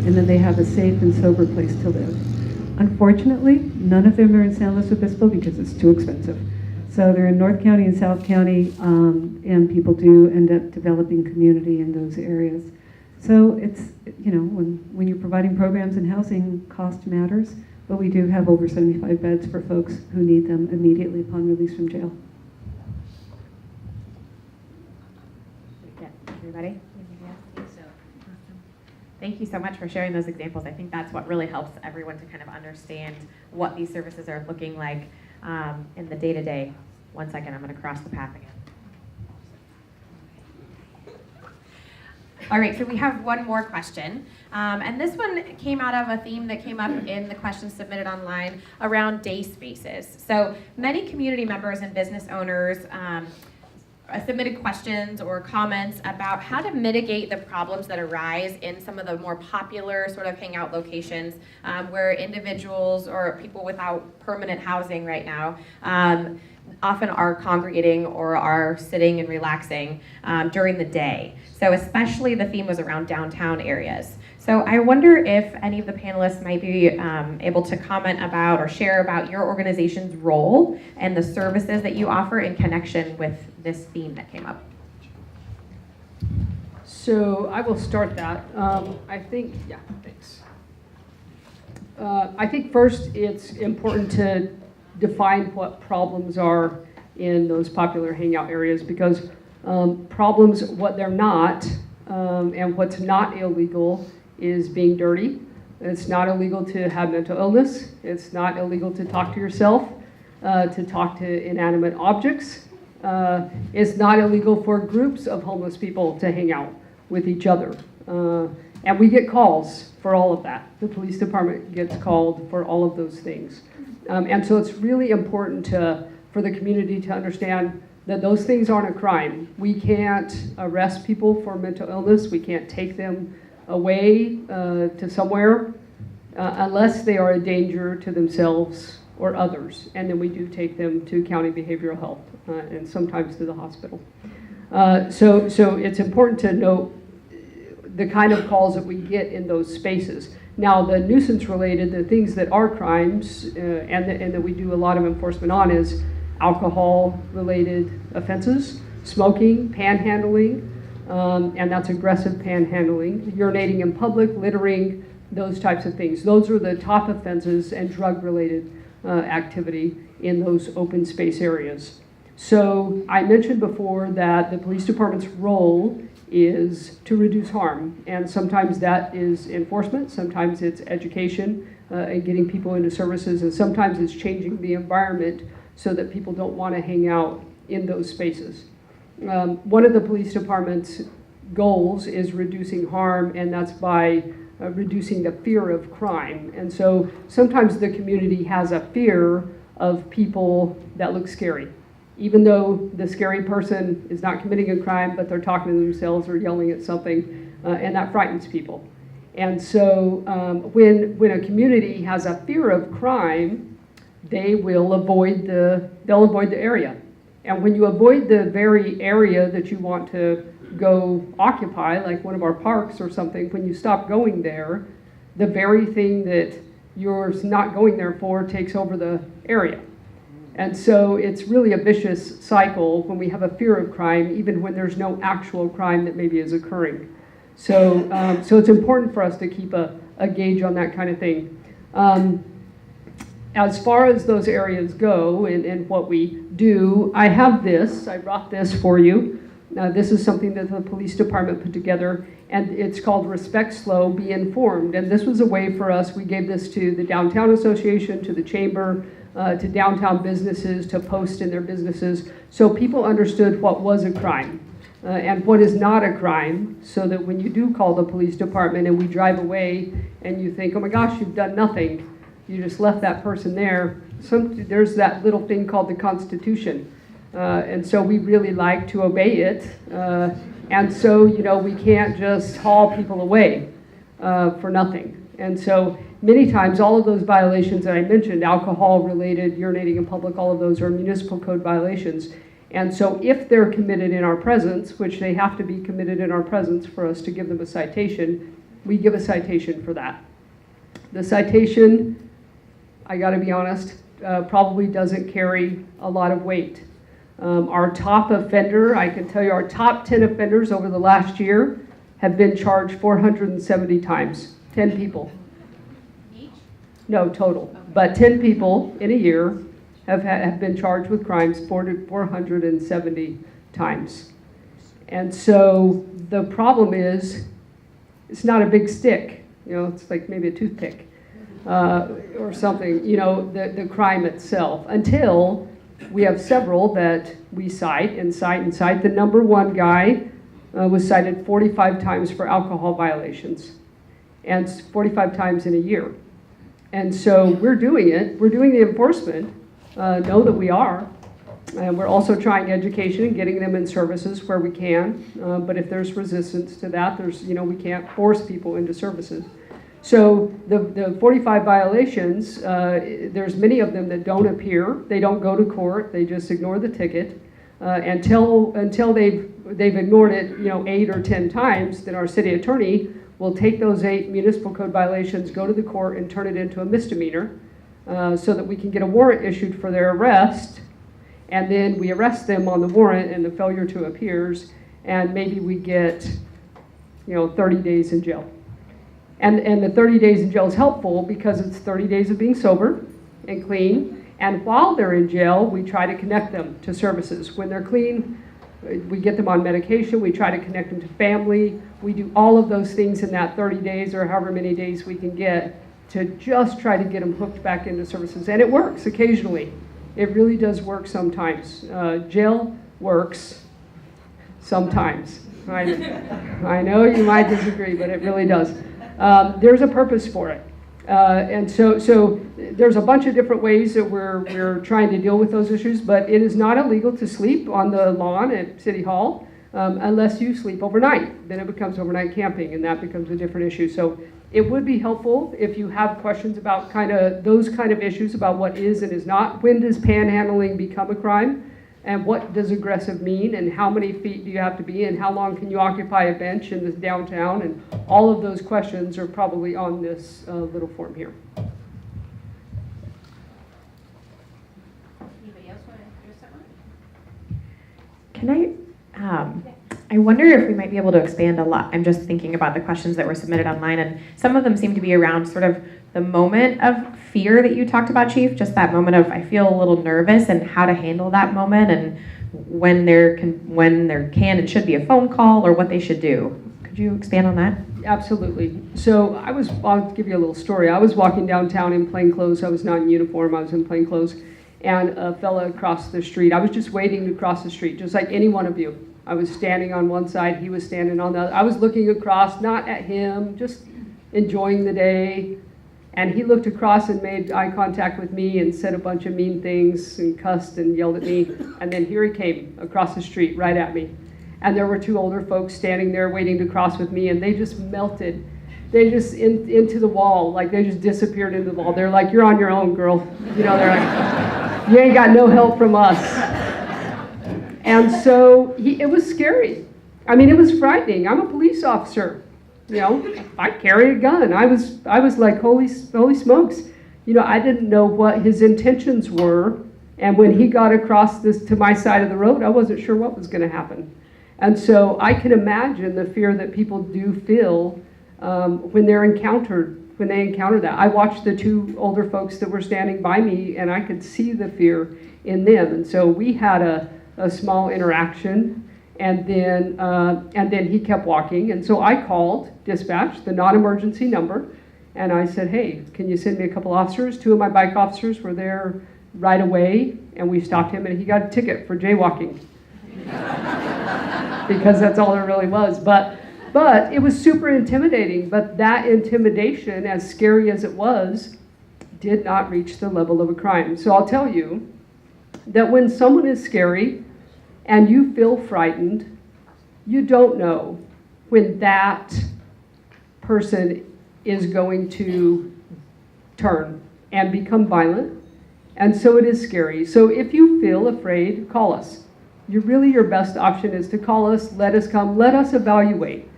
and then they have a safe and sober place to live. Unfortunately, none of them are in San Luis Obispo because it's too expensive. So they're in North County and South County, and people do end up developing community in those areas. So it's, when you're providing programs and housing, cost matters, but we do have over 75 beds for folks who need them immediately upon release from jail. Everybody? Anything else? Awesome. Thank you so much for sharing those examples. I think that's what really helps everyone to kind of understand what these services are looking like in the day-to-day. One second, I'm going to cross the path again. All right, so we have one more question. And this one came out of a theme that came up in the questions submitted online around day spaces. So many community members and business owners submitted questions or comments about how to mitigate the problems that arise in some of the more popular sort of hangout locations where individuals or people without permanent housing right now often are congregating or are sitting and relaxing during the day. So especially the theme was around downtown areas. So I wonder if any of the panelists might be able to comment about or share about your organization's role and the services that you offer in connection with this theme that came up. So I will start that. I think, yeah, thanks. I think first it's important to define what problems are in those popular hangout areas, because problems, what they're not, and what's not illegal is being dirty. It's not illegal to have mental illness. It's not illegal to talk to yourself, to talk to inanimate objects. It's not illegal for groups of homeless people to hang out with each other. And we get calls for all of that. The police department gets called for all of those things. And so it's really important for the community to understand that those things aren't a crime. We can't arrest people for mental illness. We can't take them away to somewhere unless they are a danger to themselves or others. And then we do take them to county behavioral health and sometimes to the hospital. So it's important to note the kind of calls that we get in those spaces. Now, the nuisance related, the things that are crimes and that we do a lot of enforcement on is alcohol related offenses, smoking, panhandling, and that's aggressive panhandling, urinating in public, littering, those types of things. Those are the top offenses, and drug related activity in those open space areas. So I mentioned before that the police department's role is to reduce harm, and sometimes that is enforcement, sometimes it's education and getting people into services, and sometimes it's changing the environment so that people don't want to hang out in those spaces. One of the police department's goals is reducing harm, and that's by reducing the fear of crime. And so sometimes the community has a fear of people that look scary, even though the scary person is not committing a crime, but they're talking to themselves or yelling at something, and that frightens people. And so when a community has a fear of crime, they'll avoid the area. And when you avoid the very area that you want to go occupy, like one of our parks or something, when you stop going there, the very thing that you're not going there for takes over the area. And so it's really a vicious cycle when we have a fear of crime, even when there's no actual crime that maybe is occurring. So it's important for us to keep a gauge on that kind of thing. As far as those areas go and what we do, I brought this for you. This is something that the police department put together, and it's called Respect SLO, Be Informed. And this was a way for us, we gave this to the Downtown Association, to the Chamber, to downtown businesses to post in their businesses, so people understood what was a crime and what is not a crime, so that when you do call the police department and we drive away and you think, oh my gosh, you've done nothing, you just left that person there. There's that little thing called the Constitution. And so we really like to obey it. And so, we can't just haul people away for nothing. And so many times, all of those violations that I mentioned, alcohol-related, urinating in public, all of those are municipal code violations. And so if they're committed in our presence, which they have to be committed in our presence for us to give them a citation, we give a citation for that. The citation, I gotta be honest, probably doesn't carry a lot of weight. Our top offender, I can tell you our top 10 offenders over the last year have been charged 470 times, 10 people. Each? No, total. Okay. But 10 people in a year have been charged with crimes 470 times. And so the problem is, it's not a big stick, it's like maybe a toothpick or something, the crime itself, until we have several that we cite. The number one guy was cited 45 times for alcohol violations, and 45 times in a year. And so we're doing it. We're doing the enforcement, know that we are. And we're also trying education and getting them in services where we can. But if there's resistance to that, we can't force people into services. So the 45 violations, there's many of them that don't appear. They don't go to court. They just ignore the ticket. Until they've ignored it, 8 or 10 times, then our city attorney will take those 8 municipal code violations, go to the court, and turn it into a misdemeanor, so that we can get a warrant issued for their arrest, and then we arrest them on the warrant and the failure to appears, and maybe we get 30 days in jail. And the 30 days in jail is helpful because it's 30 days of being sober and clean. And while they're in jail, we try to connect them to services. When they're clean, we get them on medication. We try to connect them to family. We do all of those things in that 30 days or however many days we can get to just try to get them hooked back into services. And it works occasionally. It really does work sometimes. Jail works sometimes. I know you might disagree, but it really does. There's a purpose for it. And so there's a bunch of different ways that we're trying to deal with those issues, but it is not illegal to sleep on the lawn at City Hall unless you sleep overnight. Then it becomes overnight camping, and that becomes a different issue. So it would be helpful if you have questions about those kind of issues about what is and is not. When does panhandling become a crime? And what does aggressive mean, and how many feet do you have to be, and how long can you occupy a bench in the downtown? And all of those questions are probably on this little form here. Anybody else want to address that one? Can I wonder if we might be able to expand a lot. I'm just thinking about the questions that were submitted online, and some of them seem to be around sort of the moment of fear that you talked about, Chief, just that moment of I feel a little nervous and how to handle that moment, and when there can and should be a phone call or what they should do. Could you expand on that? Absolutely. So I'll give you a little story. I was walking downtown in plain clothes. I was not in uniform. I was in plain clothes. And a fella across the street, I was just waiting to cross the street, just like any one of you. I was standing on one side, he was standing on the other. I was looking across, not at him, just enjoying the day. And he looked across and made eye contact with me and said a bunch of mean things and cussed and yelled at me. And then here he came across the street right at me. And there were 2 older folks standing there waiting to cross with me, and they just melted. They just into the wall, like they just disappeared into the wall. They're like, "You're on your own, girl." They're like, "You ain't got no help from us." And so it was scary. I mean, it was frightening. I'm a police officer. I carry a gun. I was like, holy smokes. I didn't know what his intentions were. And when he got across to my side of the road, I wasn't sure what was going to happen. And so I can imagine the fear that people do feel when they encounter that. I watched the 2 older folks that were standing by me, and I could see the fear in them. And so we had a small interaction. And then he kept walking. And so I called dispatch, the non-emergency number, and I said, "Hey, can you send me a couple officers?" 2 of my bike officers were there right away, and we stopped him, and he got a ticket for jaywalking. Because that's all there really was. But it was super intimidating. But that intimidation, as scary as it was, did not reach the level of a crime. So I'll tell you that when someone is scary, and you feel frightened, you don't know when that person is going to turn and become violent. And so it is scary. So if you feel afraid, call us. Your best option is to call us, let us come, let us evaluate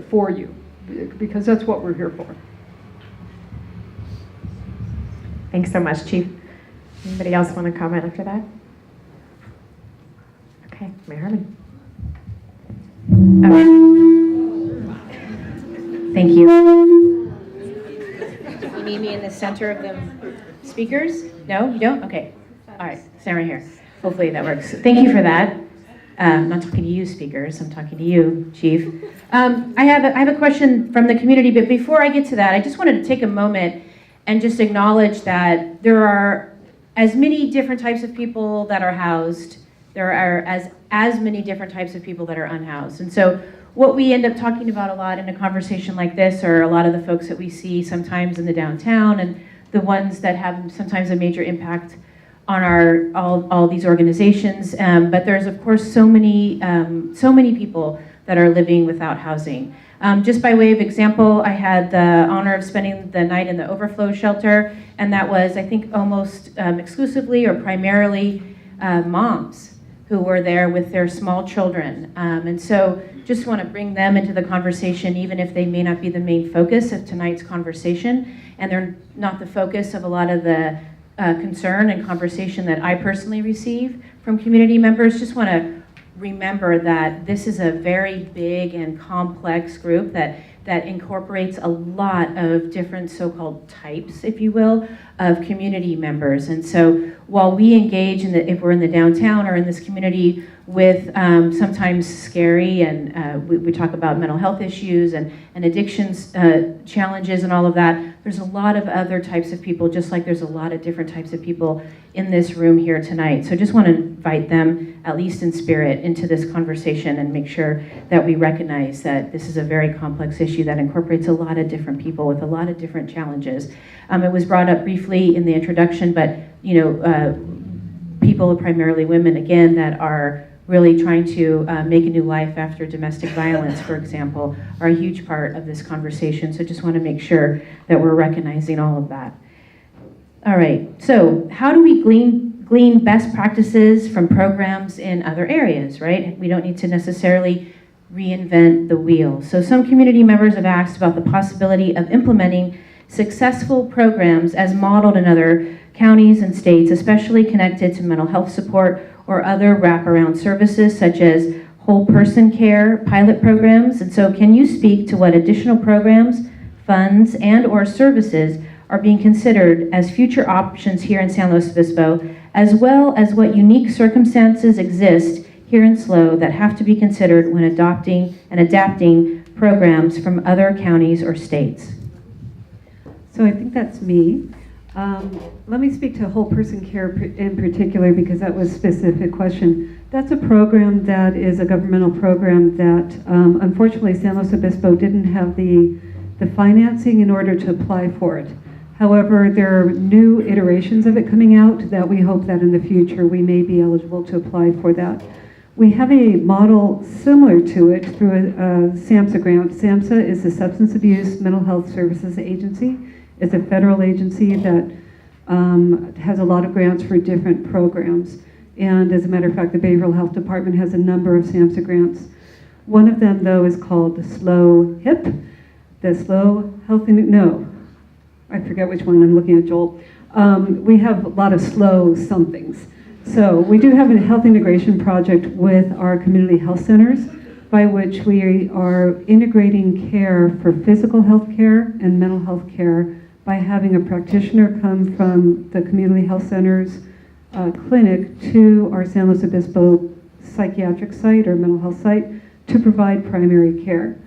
for you, because that's what we're here for. Thanks so much, Chief. Anybody else want to comment after that? Okay, Mayor Harmon. Thank you. You need me in the center of the speakers? No, you don't? Okay. All right, stand right here. Hopefully that works. Thank you for that. I'm not talking to you, speakers. I'm talking to you, Chief. I have a question from the community, but before I get to that, I just wanted to take a moment and just acknowledge that there are as many different types of people that are housed. There are as many different types of people that are unhoused. And so what we end up talking about a lot in a conversation like this are a lot of the folks that we see sometimes in the downtown and the ones that have sometimes a major impact on all these organizations. But there's of course so many people that are living without housing. Just by way of example, I had the honor of spending the night in the overflow shelter, and that was, I think, almost exclusively or primarily moms who were there with their small children. And so just want to bring them into the conversation, even if they may not be the main focus of tonight's conversation, and they're not the focus of a lot of the concern and conversation that I personally receive from community members. Just want to remember that this is a very big and complex group that incorporates a lot of different so-called types, if you will, of community members. And so while we engage if we're in the downtown or in this community with sometimes scary and we talk about mental health issues and addictions challenges and all of that, there's a lot of other types of people, just like there's a lot of different types of people in this room here tonight. So just want to invite them, at least in spirit, into this conversation and make sure that we recognize that this is a very complex issue that incorporates a lot of different people with a lot of different challenges. It was brought up briefly in the introduction, but people, primarily women, again, that are really trying to make a new life after domestic violence, for example, are a huge part of this conversation. So just want to make sure that we're recognizing all of that. All right, so how do we glean best practices from programs in other areas, right? We don't need to necessarily reinvent the wheel. So some community members have asked about the possibility of implementing successful programs as modeled in other counties and states, especially connected to mental health support or other wraparound services such as whole person care pilot programs. And so can you speak to what additional programs, funds, and or services are being considered as future options here in San Luis Obispo, as well as what unique circumstances exist here in SLO that have to be considered when adopting and adapting programs from other counties or states? So I think that's me. Let me speak to whole person care in particular because that was a specific question. That's a program that is a governmental program that unfortunately San Luis Obispo didn't have the financing in order to apply for it. However, there are new iterations of it coming out that we hope that in the future we may be eligible to apply for that. We have a model similar to it through a SAMHSA grant. SAMHSA is the Substance Abuse Mental Health Services Agency. It's a federal agency that has a lot of grants for different programs. And as a matter of fact, the Behavioral Health Department has a number of SAMHSA grants. One of them, though, is called the SLO HIP, the SLO Healthy, no, I forget which one, I'm looking at Joel. We have a lot of SLO somethings. So we do have a health integration project with our community health centers by which we are integrating care for physical health care and mental health care by having a practitioner come from the community health centers clinic to our San Luis Obispo psychiatric site or mental health site to provide primary care.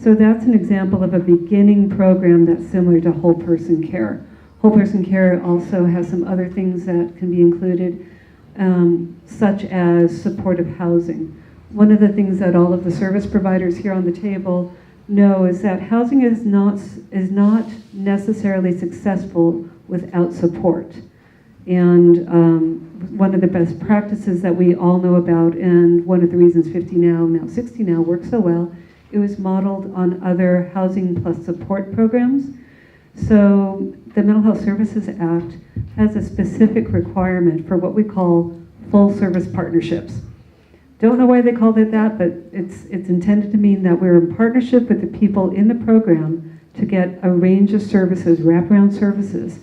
So that's an example of a beginning program that's similar to whole person care. Whole person care also has some other things that can be included, such as supportive housing. One of the things that all of the service providers here on the table know is that housing is not necessarily successful without support. And one of the best practices that we all know about, and one of the reasons 50 now 60 now works so well, it was modeled on other housing plus support programs. So the Mental Health Services Act has a specific requirement for what we call full service partnerships. Don't know why they called it that, but it's intended to mean that we're in partnership with the people in the program to get a range of services, wraparound services.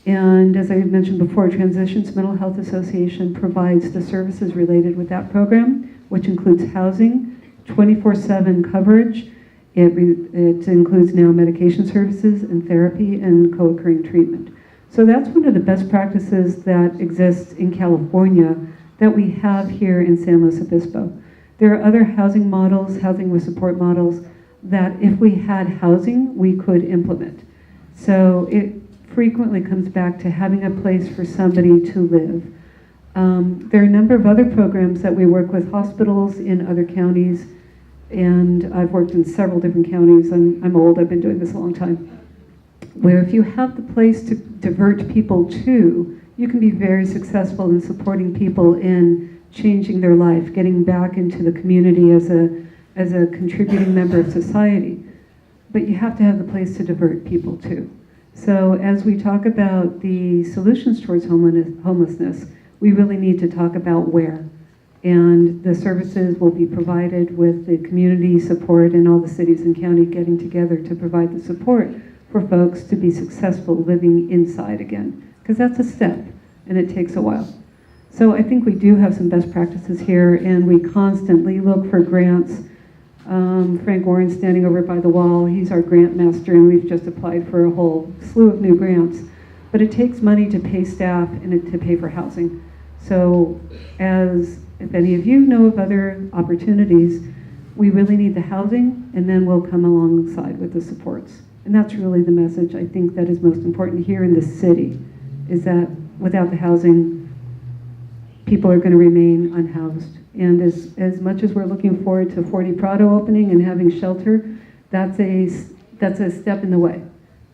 And as I mentioned before, Transitions Mental Health Association provides the services related with that program, which includes housing, 24/7 coverage. It includes now medication services and therapy and co-occurring treatment. So that's one of the best practices that exists in California that we have here in San Luis Obispo. There are other housing models, housing with support models, that if we had housing, we could implement. So it frequently comes back to having a place for somebody to live. There are a number of other programs that we work with hospitals in other counties, and I've worked in several different counties. I'm old, I've been doing this a long time, where if you have the place to divert people to, you can be very successful in supporting people in changing their life, getting back into the community as a contributing member of society. But you have to have the place to divert people to. So as we talk about the solutions towards homelessness, we really need to talk about where. And the services will be provided with the community support and all the cities and county getting together to provide the support for folks to be successful living inside again. Because that's a step, and it takes a while. So I think we do have some best practices here, and we constantly look for grants. Frank Warren's standing over by the wall. He's our grant master, and we've just applied for a whole slew of new grants. But it takes money to pay staff and to pay for housing. So if any of you know of other opportunities, we really need the housing, and then we'll come alongside with the supports. And that's really the message I think that is most important here in the city, is that without the housing, people are going to remain unhoused. And as much as we're looking forward to 40 Prado opening and having shelter, that's a step in the way.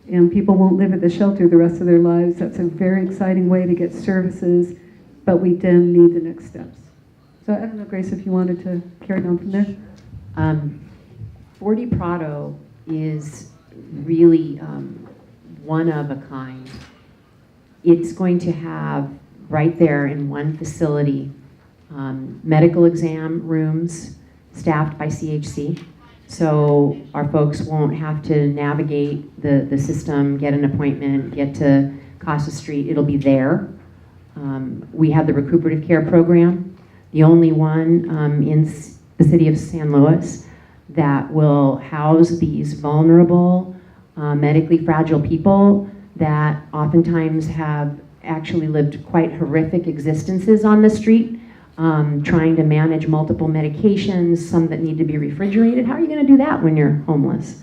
And people won't live at the shelter the rest of their lives. That's a very exciting way to get services, but we then need the next steps. So I don't know, Grace, if you wanted to carry on from there. 40 Prado is really one of a kind. It's going to have right there in one facility medical exam rooms staffed by CHC. So our folks won't have to navigate the system, get an appointment, get to Casa Street. It'll be there. We have the recuperative care program, the only one in the city of San Luis that will house these vulnerable, medically fragile people that oftentimes have actually lived quite horrific existences on the street, trying to manage multiple medications, some that need to be refrigerated. How are you going to do that when you're homeless?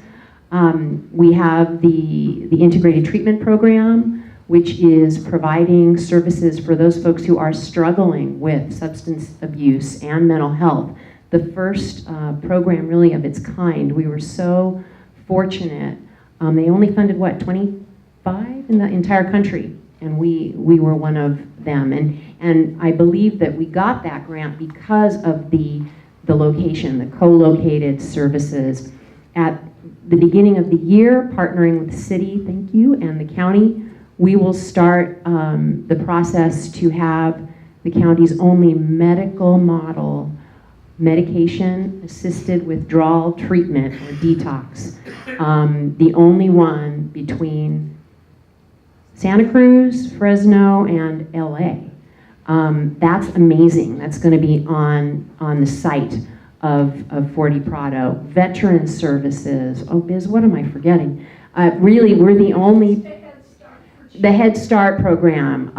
We have the integrated treatment program, which is providing services for those folks who are struggling with substance abuse and mental health. The first program really of its kind. We were so fortunate. They only funded, what, 25 in the entire country? And we were one of them. And I believe that we got that grant because of the location, the co-located services. At the beginning of the year, partnering with the city, thank you, and the county, we will start the process to have the county's only medical model medication-assisted withdrawal treatment, or detox. The only one between Santa Cruz, Fresno, and LA. That's amazing. That's going to be on the site of 40 Prado. Veteran services. Oh, Biz, what am I forgetting? Really, we're the only... The Head Start program.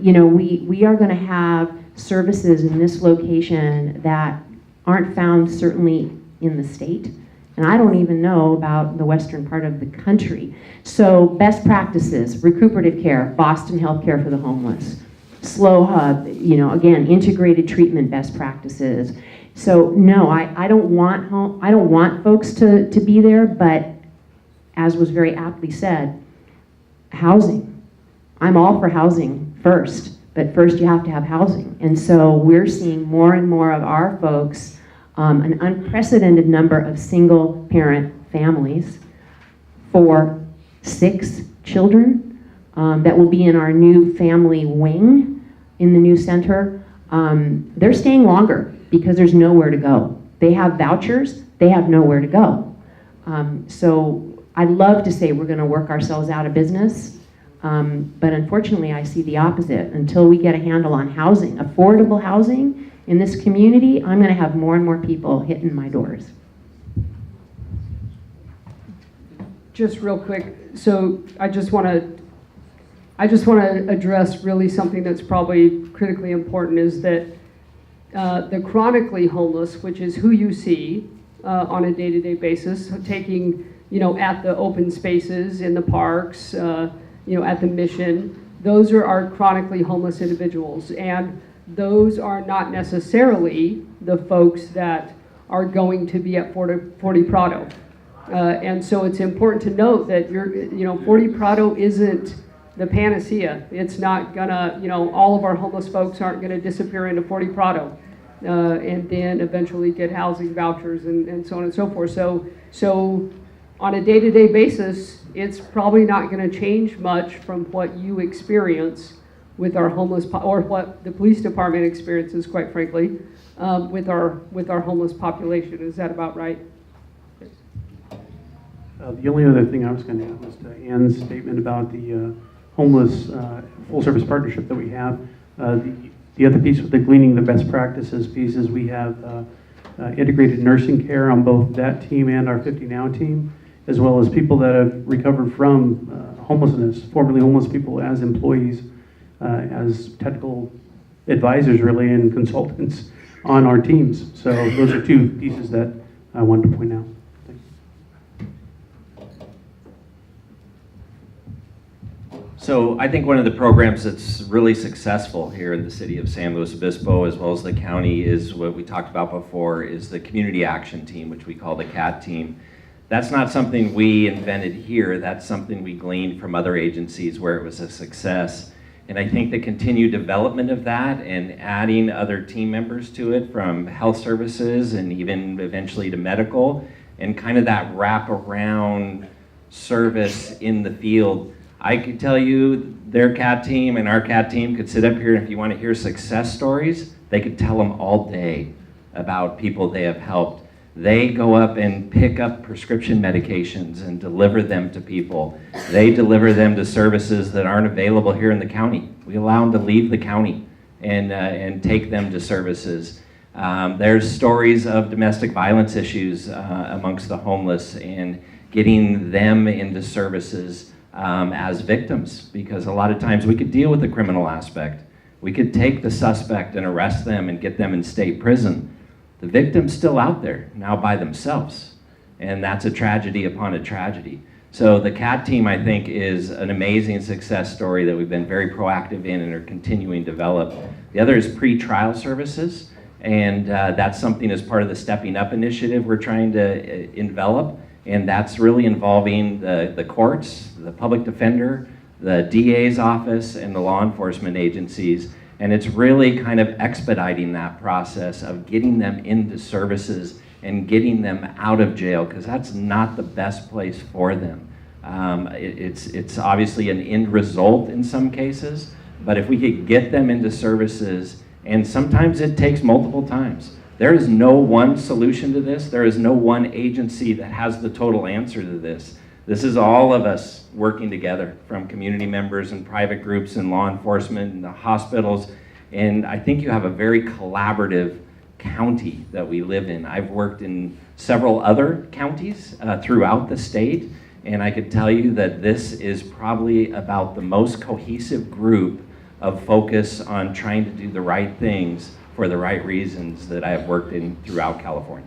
You know, we are going to have services in this location that aren't found certainly in the state. And I don't even know about the western part of the country. So best practices, recuperative care, Boston Healthcare for the Homeless, SLO Hub, you know, again, integrated treatment best practices. So no, I don't want folks to be there, but as was very aptly said, housing. I'm all for housing first, but first you have to have housing. And so we're seeing more and more of our folks, an unprecedented number of single parent families for 6 children that will be in our new family wing in the new center. They're staying longer because there's nowhere to go. They have vouchers, they have nowhere to go. So I'd love to say we're going to work ourselves out of business, but unfortunately I see the opposite. Until we get a handle on housing, affordable housing in this community, I'm going to have more and more people hitting my doors. Just real quick, so I just want to address really something that's probably critically important, is that the chronically homeless, which is who you see on a day-to-day basis, taking, you know, at the open spaces, in the parks, you know, at the mission, those are our chronically homeless individuals. And those are not necessarily the folks that are going to be at 40 Prado. And so it's important to note that 40 Prado isn't the panacea. It's not gonna, you know, all of our homeless folks aren't gonna disappear into 40 Prado and then eventually get housing vouchers and so on and so forth. So on a day-to-day basis, it's probably not gonna change much from what you experience with our homeless, or what the police department experiences, quite frankly, with our homeless population. Is that about right? The only other thing I was going to add was to Ann's statement about the homeless full-service partnership that we have. The other piece with the gleaning the best practices piece is we have integrated nursing care on both that team and our 50 Now team, as well as people that have recovered from homelessness, formerly homeless people as employees, as technical advisors really and consultants on our teams. So those are two pieces that I wanted to point out. So I think one of the programs that's really successful here in the city of San Luis Obispo, as well as the county, is what we talked about before, is the community action team, which we call the CAT team. That's not something we invented here. That's something we gleaned from other agencies where it was a success. And I think the continued development of that and adding other team members to it, from health services and even eventually to medical, and kind of that wraparound service in the field. I could tell you their CAT team and our CAT team could sit up here, and if you want to hear success stories, they could tell them all day about people they have helped. They go up and pick up prescription medications and deliver them to people. They deliver them to services that aren't available here in the county. We allow them to leave the county and take them to services. There's stories of domestic violence issues amongst the homeless and getting them into services as victims, because a lot of times we could deal with the criminal aspect. We could take the suspect and arrest them and get them in state prison. The victim's still out there now by themselves, and that's a tragedy upon a tragedy. So the CAT team, I think, is an amazing success story that we've been very proactive in and are continuing to develop. The other is pre-trial services, and that's something as part of the Stepping Up initiative we're trying to develop, and that's really involving the courts, the public defender, the DA's office, and the law enforcement agencies. And it's really kind of expediting that process of getting them into services and getting them out of jail, because that's not the best place for them. It's obviously an end result in some cases, but if we could get them into services, and sometimes it takes multiple times. There is no one solution to this. There is no one agency that has the total answer to this. This is all of us working together, from community members and private groups and law enforcement and the hospitals. And I think you have a very collaborative county that we live in. I've worked in several other counties throughout the state, and I could tell you that this is probably about the most cohesive group of focus on trying to do the right things for the right reasons that I have worked in throughout California.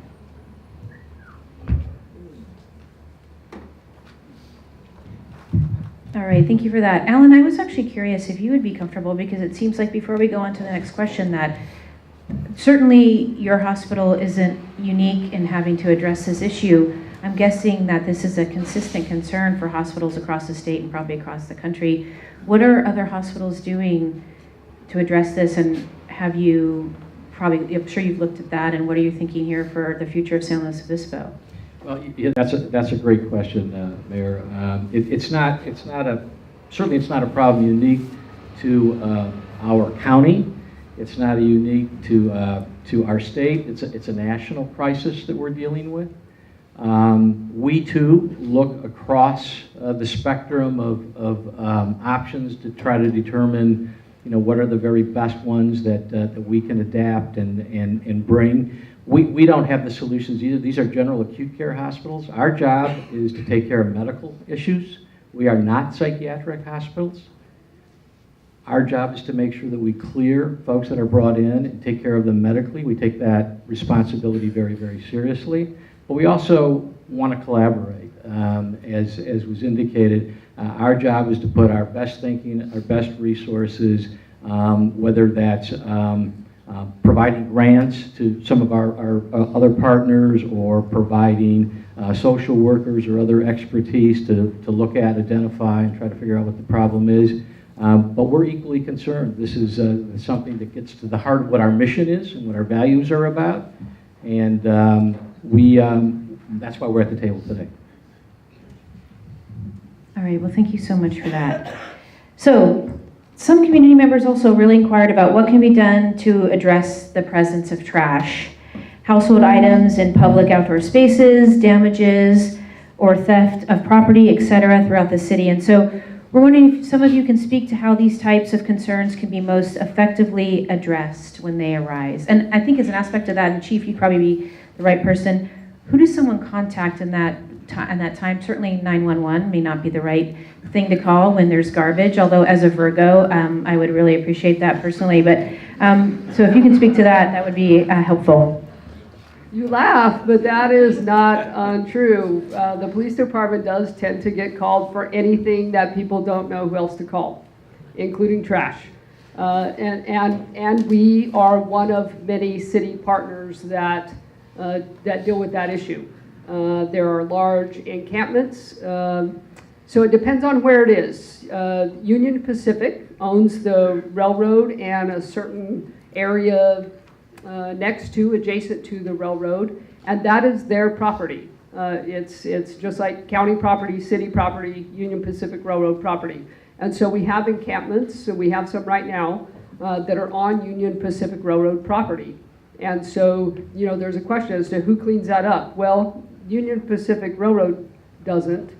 All right, thank you for that. Alan, I was actually curious if you would be comfortable, because it seems like before we go on to the next question that certainly your hospital isn't unique in having to address this issue. I'm guessing that this is a consistent concern for hospitals across the state and probably across the country. What are other hospitals doing to address this, and have you I'm sure you've looked at that, and what are you thinking here for the future of San Luis Obispo? Well, yeah, that's a great question, Mayor. It's not a problem unique to our county. It's not unique to our state. It's a national crisis that we're dealing with. We too look across the spectrum of options to try to determine, what are the very best ones that we can adapt and bring. We don't have the solutions either. These are general acute care hospitals. Our job is to take care of medical issues. We are not psychiatric hospitals. Our job is to make sure that we clear folks that are brought in and take care of them medically. We take that responsibility very, very seriously. But we also want to collaborate. As was indicated, our job is to put our best thinking, our best resources, whether that's providing grants to some of our other partners, or providing social workers or other expertise to look at, identify, and try to figure out what the problem is. But we're equally concerned. This is something that gets to the heart of what our mission is and what our values are about. And that's why we're at the table today. All right, well, thank you so much for that. So Some community members also really inquired about what can be done to address the presence of trash, household items in public outdoor spaces, damages, or theft of property, etc. throughout the city. And so we're wondering if some of you can speak to how these types of concerns can be most effectively addressed when they arise. And I think as an aspect of that, and Chief, you'd probably be the right person, who does someone contact in that time? Certainly 911 may not be the right thing to call when there's garbage, although as a Virgo, I would really appreciate that personally. But so if you can speak to that, that would be helpful. You laugh, but that is not untrue. The police department does tend to get called for anything that people don't know who else to call, including trash. And we are one of many city partners that deal with that issue. There are large encampments, so it depends on where it is. Union Pacific owns the railroad and a certain area adjacent to the railroad, and that is their property. It's just like county property, city property, Union Pacific Railroad property. And so we have encampments, so we have some right now that are on Union Pacific Railroad property. And so, you know, there's a question as to who cleans that up. Well, Union Pacific Railroad doesn't,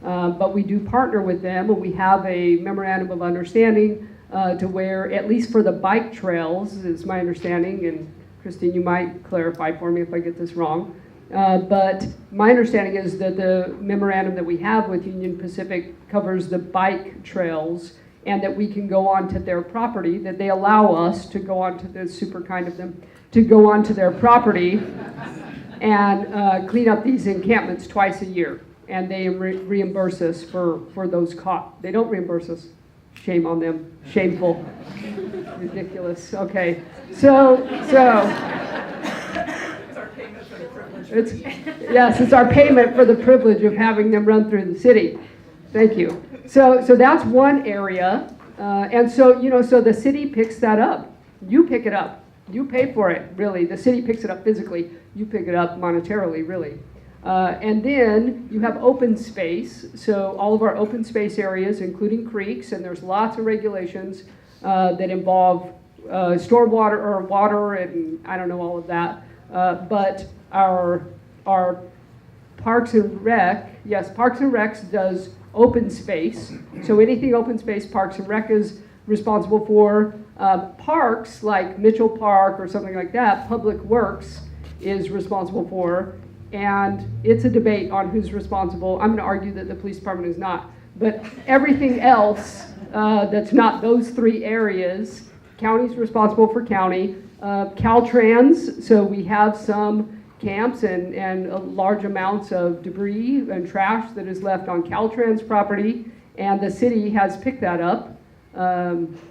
but we do partner with them, and we have a memorandum of understanding to where, at least for the bike trails, is my understanding, and Christine, you might clarify for me if I get this wrong, but my understanding is that the memorandum that we have with Union Pacific covers the bike trails, and that we can go onto their property, that they allow us to go onto, that's super kind of them, to go onto their property and clean up these encampments twice a year. And they reimburse us for those costs. They don't reimburse us. Shame on them. Shameful. Ridiculous. Okay. So. It's our payment for the privilege of having them run through the city. Thank you. So that's one area. And so, you know, so the city picks that up. You pick it up. You pay for it, really. The city picks it up physically. You pick it up monetarily, really. And then you have open space. So all of our open space areas, including creeks, and there's lots of regulations that involve stormwater or water, and I don't know all of that. But our Parks and Rec, yes, Parks and Recs does open space. So anything open space, Parks and Rec is responsible for. Parks like Mitchell Park or something like that, Public Works is responsible for. And it's a debate on who's responsible. I'm going to argue that the police department is not. But everything else that's not those three areas, county's responsible for county. Caltrans, so we have some camps and large amounts of debris and trash that is left on Caltrans property, and the city has picked that up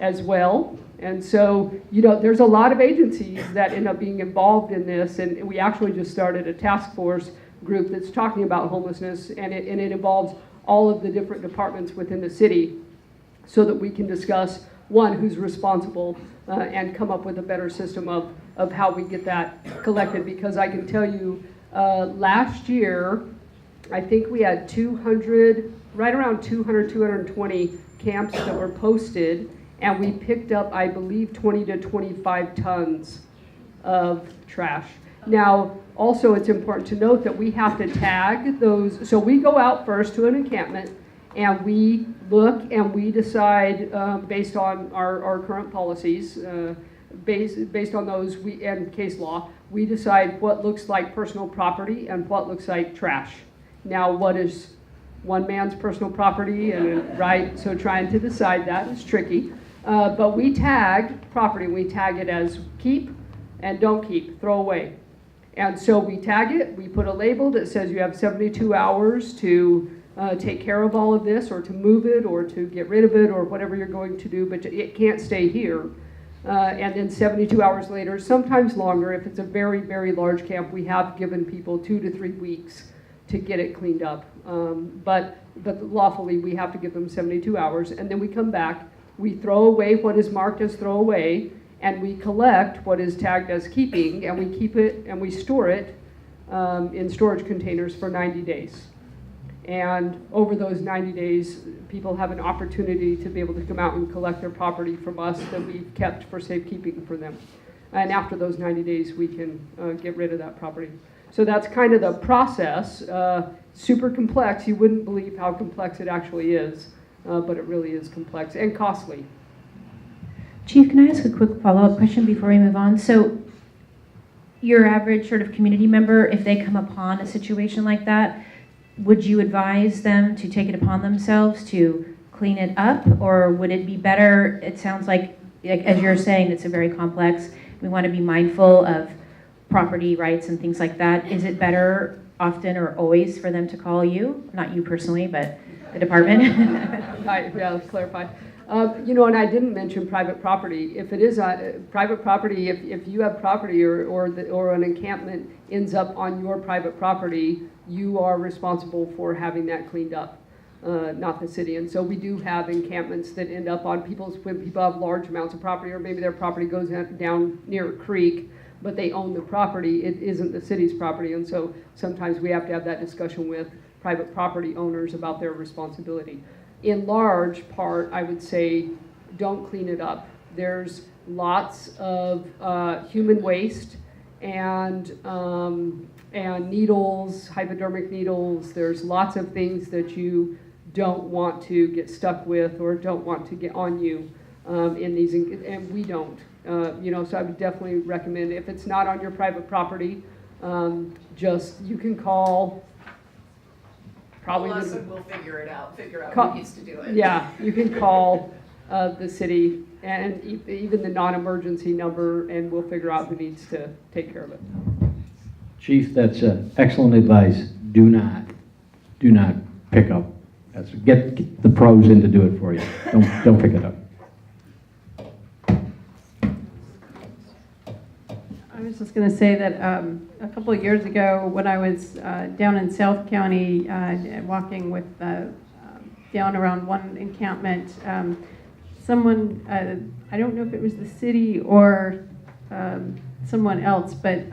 as well. And so, you know, there's a lot of agencies that end up being involved in this, and we actually just started a task force group that's talking about homelessness, and it involves all of the different departments within the city so that we can discuss, one, who's responsible, and come up with a better system of how we get that collected. Because I can tell you, last year, I think we had 200, right around 200, 220 camps that were posted, and we picked up, I believe, 20 to 25 tons of trash. Now, also it's important to note that we have to tag those. So we go out first to an encampment, and we look and we decide based on our current policies, based on those and case law, we decide what looks like personal property and what looks like trash. Now, what is one man's personal property, and right? So trying to decide that is tricky. But we tag property. We tag it as keep and don't keep, throw away. And so we tag it. We put a label that says you have 72 hours to take care of all of this, or to move it, or to get rid of it, or whatever you're going to do, but it can't stay here. And then 72 hours later, sometimes longer, if it's a very, very large camp, we have given people 2 to 3 weeks to get it cleaned up. But lawfully, we have to give them 72 hours, and then we come back. We throw away what is marked as throw away, and we collect what is tagged as keeping, and we keep it and we store it in storage containers for 90 days. And over those 90 days, people have an opportunity to be able to come out and collect their property from us that we've kept for safekeeping for them. And after those 90 days, we can get rid of that property. So that's kind of the process. Super complex. You wouldn't believe how complex it actually is, but it really is complex and costly. Chief, can I ask a quick follow-up question before we move on? So your average sort of community member, if they come upon a situation like that, would you advise them to take it upon themselves to clean it up? Or would it be better, it sounds like as you're saying, it's a very complex, we want to be mindful of property rights and things like that. Is it better often or always for them to call you? Not you personally, but the department? Yeah, let's clarify. You know, and I didn't mention private property. If it is a private property, if you have property or an encampment ends up on your private property, you are responsible for having that cleaned up, not the city. And so we do have encampments that end up on when people have large amounts of property, or maybe their property goes down near a creek, but they own the property. It isn't the city's property. And so sometimes we have to have that discussion with private property owners about their responsibility. In large part, I would say, don't clean it up. There's lots of human waste and needles, hypodermic needles. There's lots of things that you don't want to get stuck with or don't want to get on you in these, and we don't. You know, so I would definitely recommend, if it's not on your private property, just you can call. Probably Melissa will figure out who needs to do it. Yeah, you can call the city and even the non-emergency number, and we'll figure out who needs to take care of it. Chief, that's excellent advice. Do not pick up. Get the pros in to do it for you. Don't pick it up. I was just going to say that a couple of years ago, when I was down in South County walking with down around one encampment, someone, I don't know if it was the city or someone else, but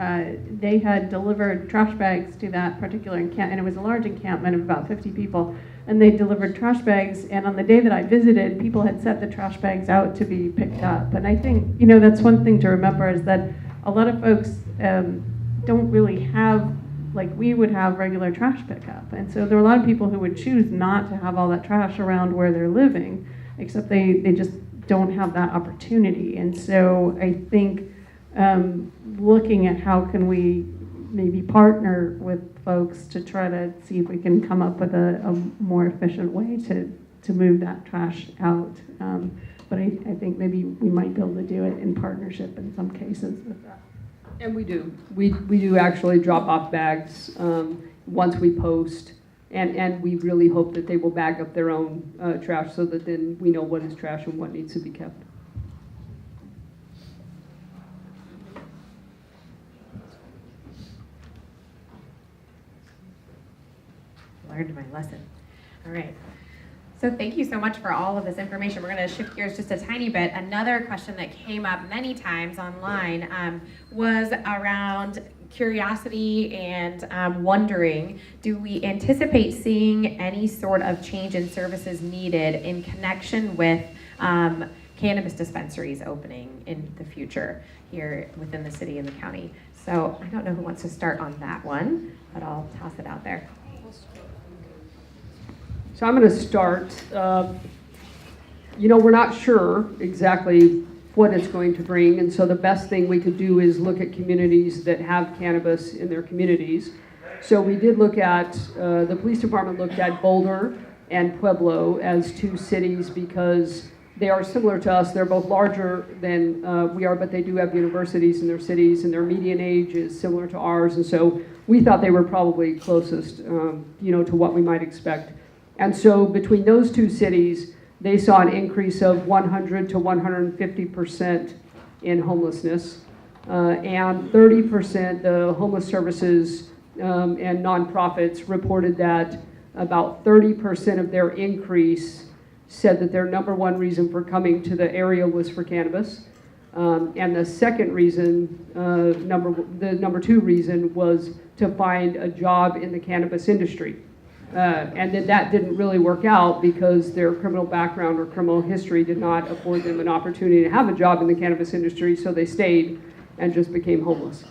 they had delivered trash bags to that particular encampment, and it was a large encampment of about 50 people, and they delivered trash bags, and on the day that I visited, people had set the trash bags out to be picked up. And I think, you know, that's one thing to remember, is that a lot of folks don't really have, like we would have, regular trash pickup. And so there are a lot of people who would choose not to have all that trash around where they're living, except they just don't have that opportunity. And so I think looking at how can we maybe partner with folks to try to see if we can come up with a more efficient way to move that trash out. But I think maybe we might be able to do it in partnership in some cases with that. And we do. We do actually drop off bags once we post, and we really hope that they will bag up their own trash so that then we know what is trash and what needs to be kept. Learned my lesson. All right. So thank you so much for all of this information. We're going to shift gears just a tiny bit. Another question that came up many times online was around curiosity and wondering, do we anticipate seeing any sort of change in services needed in connection with cannabis dispensaries opening in the future here within the city and the county? So I don't know who wants to start on that one, but I'll toss it out there. So I'm going to start. You know, we're not sure exactly what it's going to bring, and so the best thing we could do is look at communities that have cannabis in their communities. So we did look at, the police department looked at Boulder and Pueblo as two cities because they are similar to us. They're both larger than we are, but they do have universities in their cities, and their median age is similar to ours, and so we thought they were probably closest, you know, to what we might expect. And so between those two cities, they saw an increase of 100 to 150% in homelessness. And 30%, the homeless services and nonprofits reported that about 30% of their increase said that their number one reason for coming to the area was for cannabis. And the second reason, the number two reason was to find a job in the cannabis industry. And then that didn't really work out because their criminal background or criminal history did not afford them an opportunity to have a job in the cannabis industry, so they stayed and just became homeless.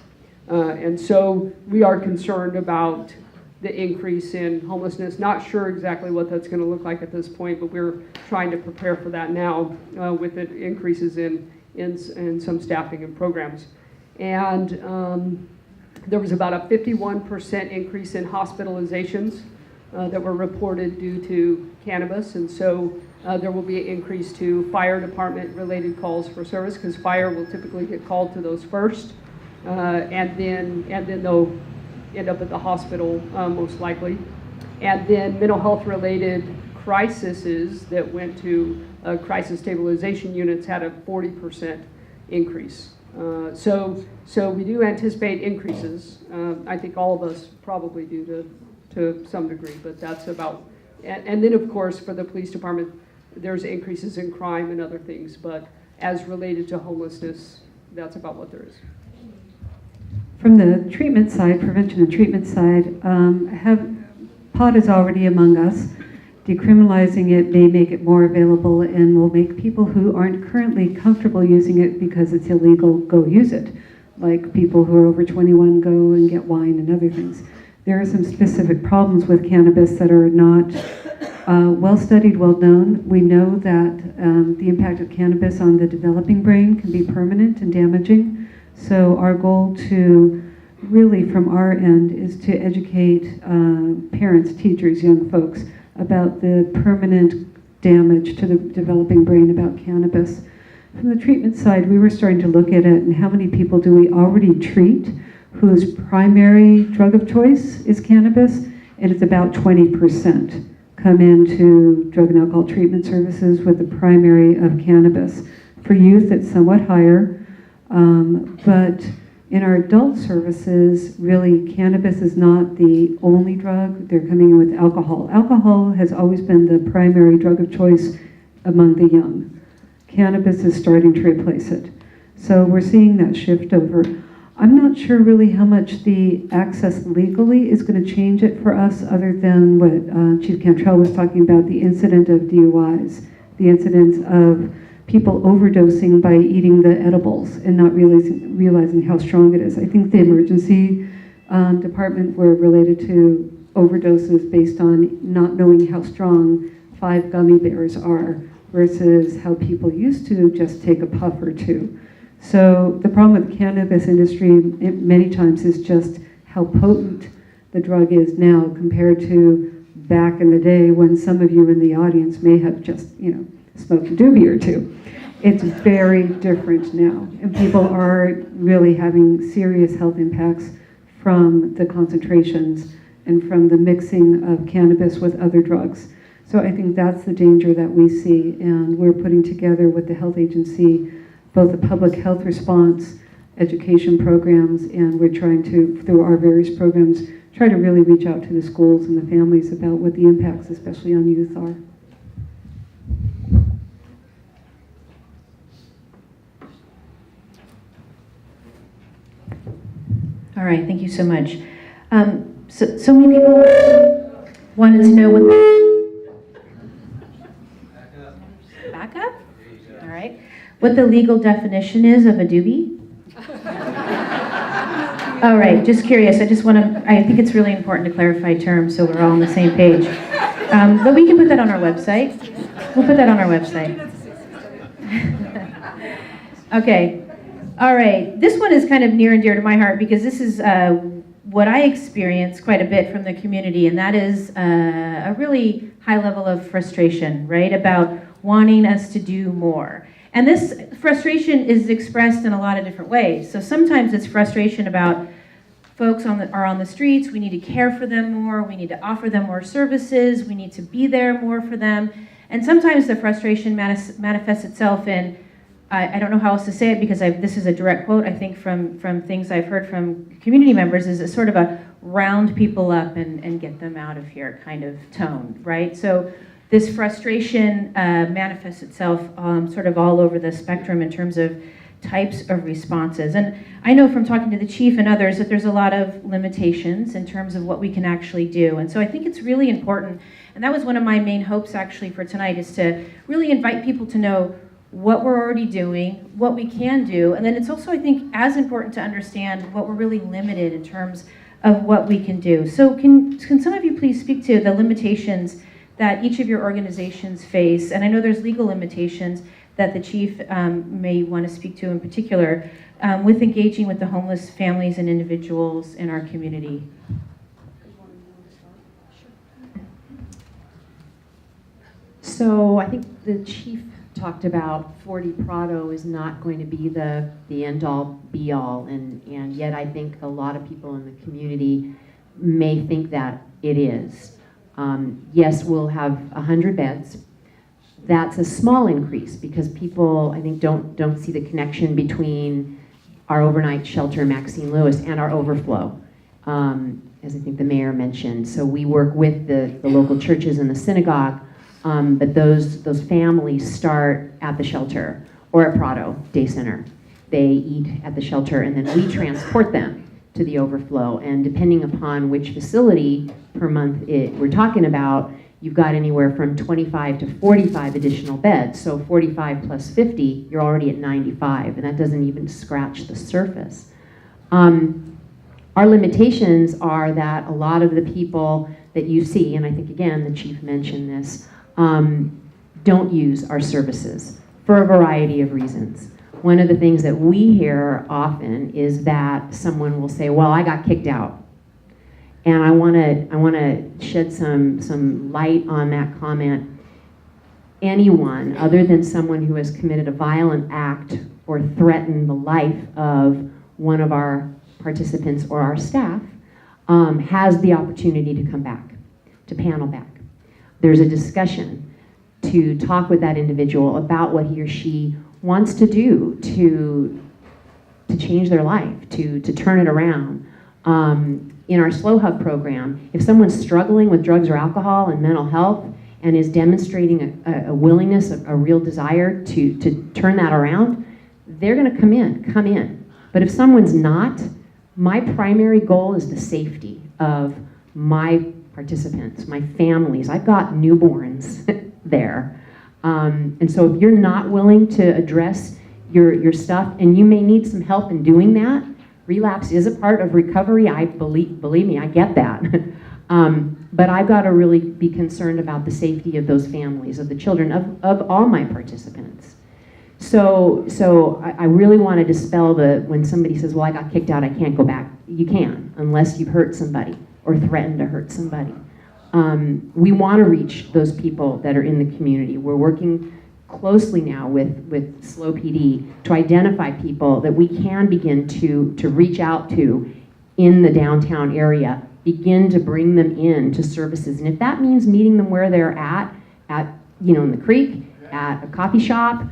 And so we are concerned about the increase in homelessness. Not sure exactly what that's going to look like at this point, but we're trying to prepare for that now with the increases in some staffing and programs. And there was about a 51% increase in hospitalizations that were reported due to cannabis, and so there will be an increase to fire department related calls for service, because fire will typically get called to those first, and then they'll end up at the hospital most likely. And then mental health related crises that went to crisis stabilization units had a 40% increase. So we do anticipate increases. I think all of us probably do to some degree, but that's about, and then of course for the police department, there's increases in crime and other things, but as related to homelessness, that's about what there is. From the treatment side, prevention and treatment side, pot is already among us. Decriminalizing it may make it more available and will make people who aren't currently comfortable using it because it's illegal go use it. Like people who are over 21 go and get wine and other things. There are some specific problems with cannabis that are not well studied, well known. We know that the impact of cannabis on the developing brain can be permanent and damaging. So our goal to really from our end is to educate parents, teachers, young folks about the permanent damage to the developing brain about cannabis. From the treatment side, we were starting to look at it and how many people do we already treat whose primary drug of choice is cannabis, and it's about 20% come into drug and alcohol treatment services with the primary of cannabis. For youth, it's somewhat higher, but in our adult services, really, cannabis is not the only drug. They're coming in with alcohol. Alcohol has always been the primary drug of choice among the young. Cannabis is starting to replace it. So we're seeing that shift over. I'm not sure really how much the access legally is going to change it for us other than what Chief Cantrell was talking about, the incident of DUIs, the incidents of people overdosing by eating the edibles and not realizing how strong it is. I think the emergency department were related to overdoses based on not knowing how strong 5 gummy bears are versus how people used to just take a puff or two. So the problem with the cannabis industry many times is just how potent the drug is now compared to back in the day when some of you in the audience may have just, smoked a doobie or two. It's very different now, and people are really having serious health impacts from the concentrations and from the mixing of cannabis with other drugs. So I think that's the danger that we see, and we're putting together with the health agency both a public health response, education programs, and we're trying to, through our various programs, try to really reach out to the schools and the families about what the impacts, especially on youth, are. All right, thank you so much. So many people wanted to know what back up? All right. What the legal definition is of a doobie? All right, just curious. I think it's really important to clarify terms so we're all on the same page. But we can put that on our website. We'll put that on our website. Okay. All right. This one is kind of near and dear to my heart because this is what I experience quite a bit from the community, and that is a really high level of frustration, right, about wanting us to do more. And this frustration is expressed in a lot of different ways. So sometimes it's frustration about folks are on the streets, we need to care for them more, we need to offer them more services, we need to be there more for them. And sometimes the frustration manifests itself in, I don't know how else to say it because this is a direct quote, I think, from things I've heard from community members, is it's sort of a round people up and get them out of here kind of tone, right? So this frustration manifests itself sort of all over the spectrum in terms of types of responses. And I know from talking to the chief and others that there's a lot of limitations in terms of what we can actually do. And so I think it's really important, and that was one of my main hopes actually for tonight, is to really invite people to know what we're already doing, what we can do, and then it's also, I think, as important to understand what we're really limited in terms of what we can do. So can some of you please speak to the limitations that each of your organizations face? And I know there's legal limitations that the chief may want to speak to in particular with engaging with the homeless families and individuals in our community. So I think the chief talked about 40 Prado is not going to be the end-all, be-all, and yet I think a lot of people in the community may think that it is. Yes, we'll have 100 beds. That's a small increase because people, I think, don't see the connection between our overnight shelter, Maxine Lewis, and our overflow, as I think the mayor mentioned. So we work with the local churches and the synagogue, but those families start at the shelter or at Prado Day Center. They eat at the shelter, and then we transport them to the overflow. And depending upon which facility per month we're talking about, you've got anywhere from 25 to 45 additional beds. So 45 plus 50, you're already at 95, and that doesn't even scratch the surface. Our limitations are that a lot of the people that you see, and I think again the chief mentioned this, don't use our services for a variety of reasons. One of the things that we hear often is that someone will say, well, I got kicked out. And I want to shed some light on that comment. Anyone other than someone who has committed a violent act or threatened the life of one of our participants or our staff has the opportunity to come back, to panel back. There's a discussion to talk with that individual about what he or she wants to do to change their life, to turn it around. In our SLO Hub program, if someone's struggling with drugs or alcohol and mental health and is demonstrating a willingness, a real desire to turn that around, they're going to come in. But if someone's not, my primary goal is the safety of my participants, my families. I've got newborns there. And so if you're not willing to address your stuff, and you may need some help in doing that, relapse is a part of recovery. I believe me, I get that. But I've got to really be concerned about the safety of those families, of the children, of all my participants. So I really want to dispel when somebody says, well, I got kicked out, I can't go back. You can, unless you've hurt somebody or threatened to hurt somebody. We want to reach those people that are in the community. We're working closely now with SLO PD to identify people that we can begin to reach out to in the downtown area, begin to bring them in to services. And if that means meeting them where they're at in the creek, at a coffee shop,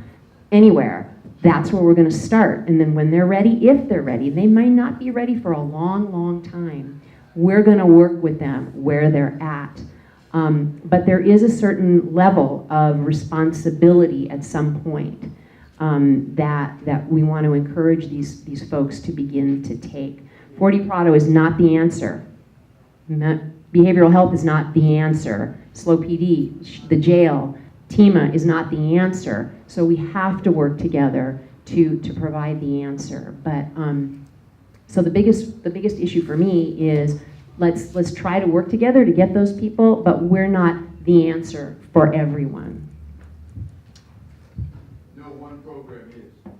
anywhere, that's where we're going to start. And then when they're ready, if they're ready, they might not be ready for a long, long time. We're going to work with them where they're at. But there is a certain level of responsibility at some point that we want to encourage these folks to begin to take. 40 Prado is not the answer. Behavioral health is not the answer. SLO PD, the jail, TEMA is not the answer. So we have to work together to provide the answer. But so the biggest issue for me is let's try to work together to get those people, but we're not the answer for everyone. No one program is.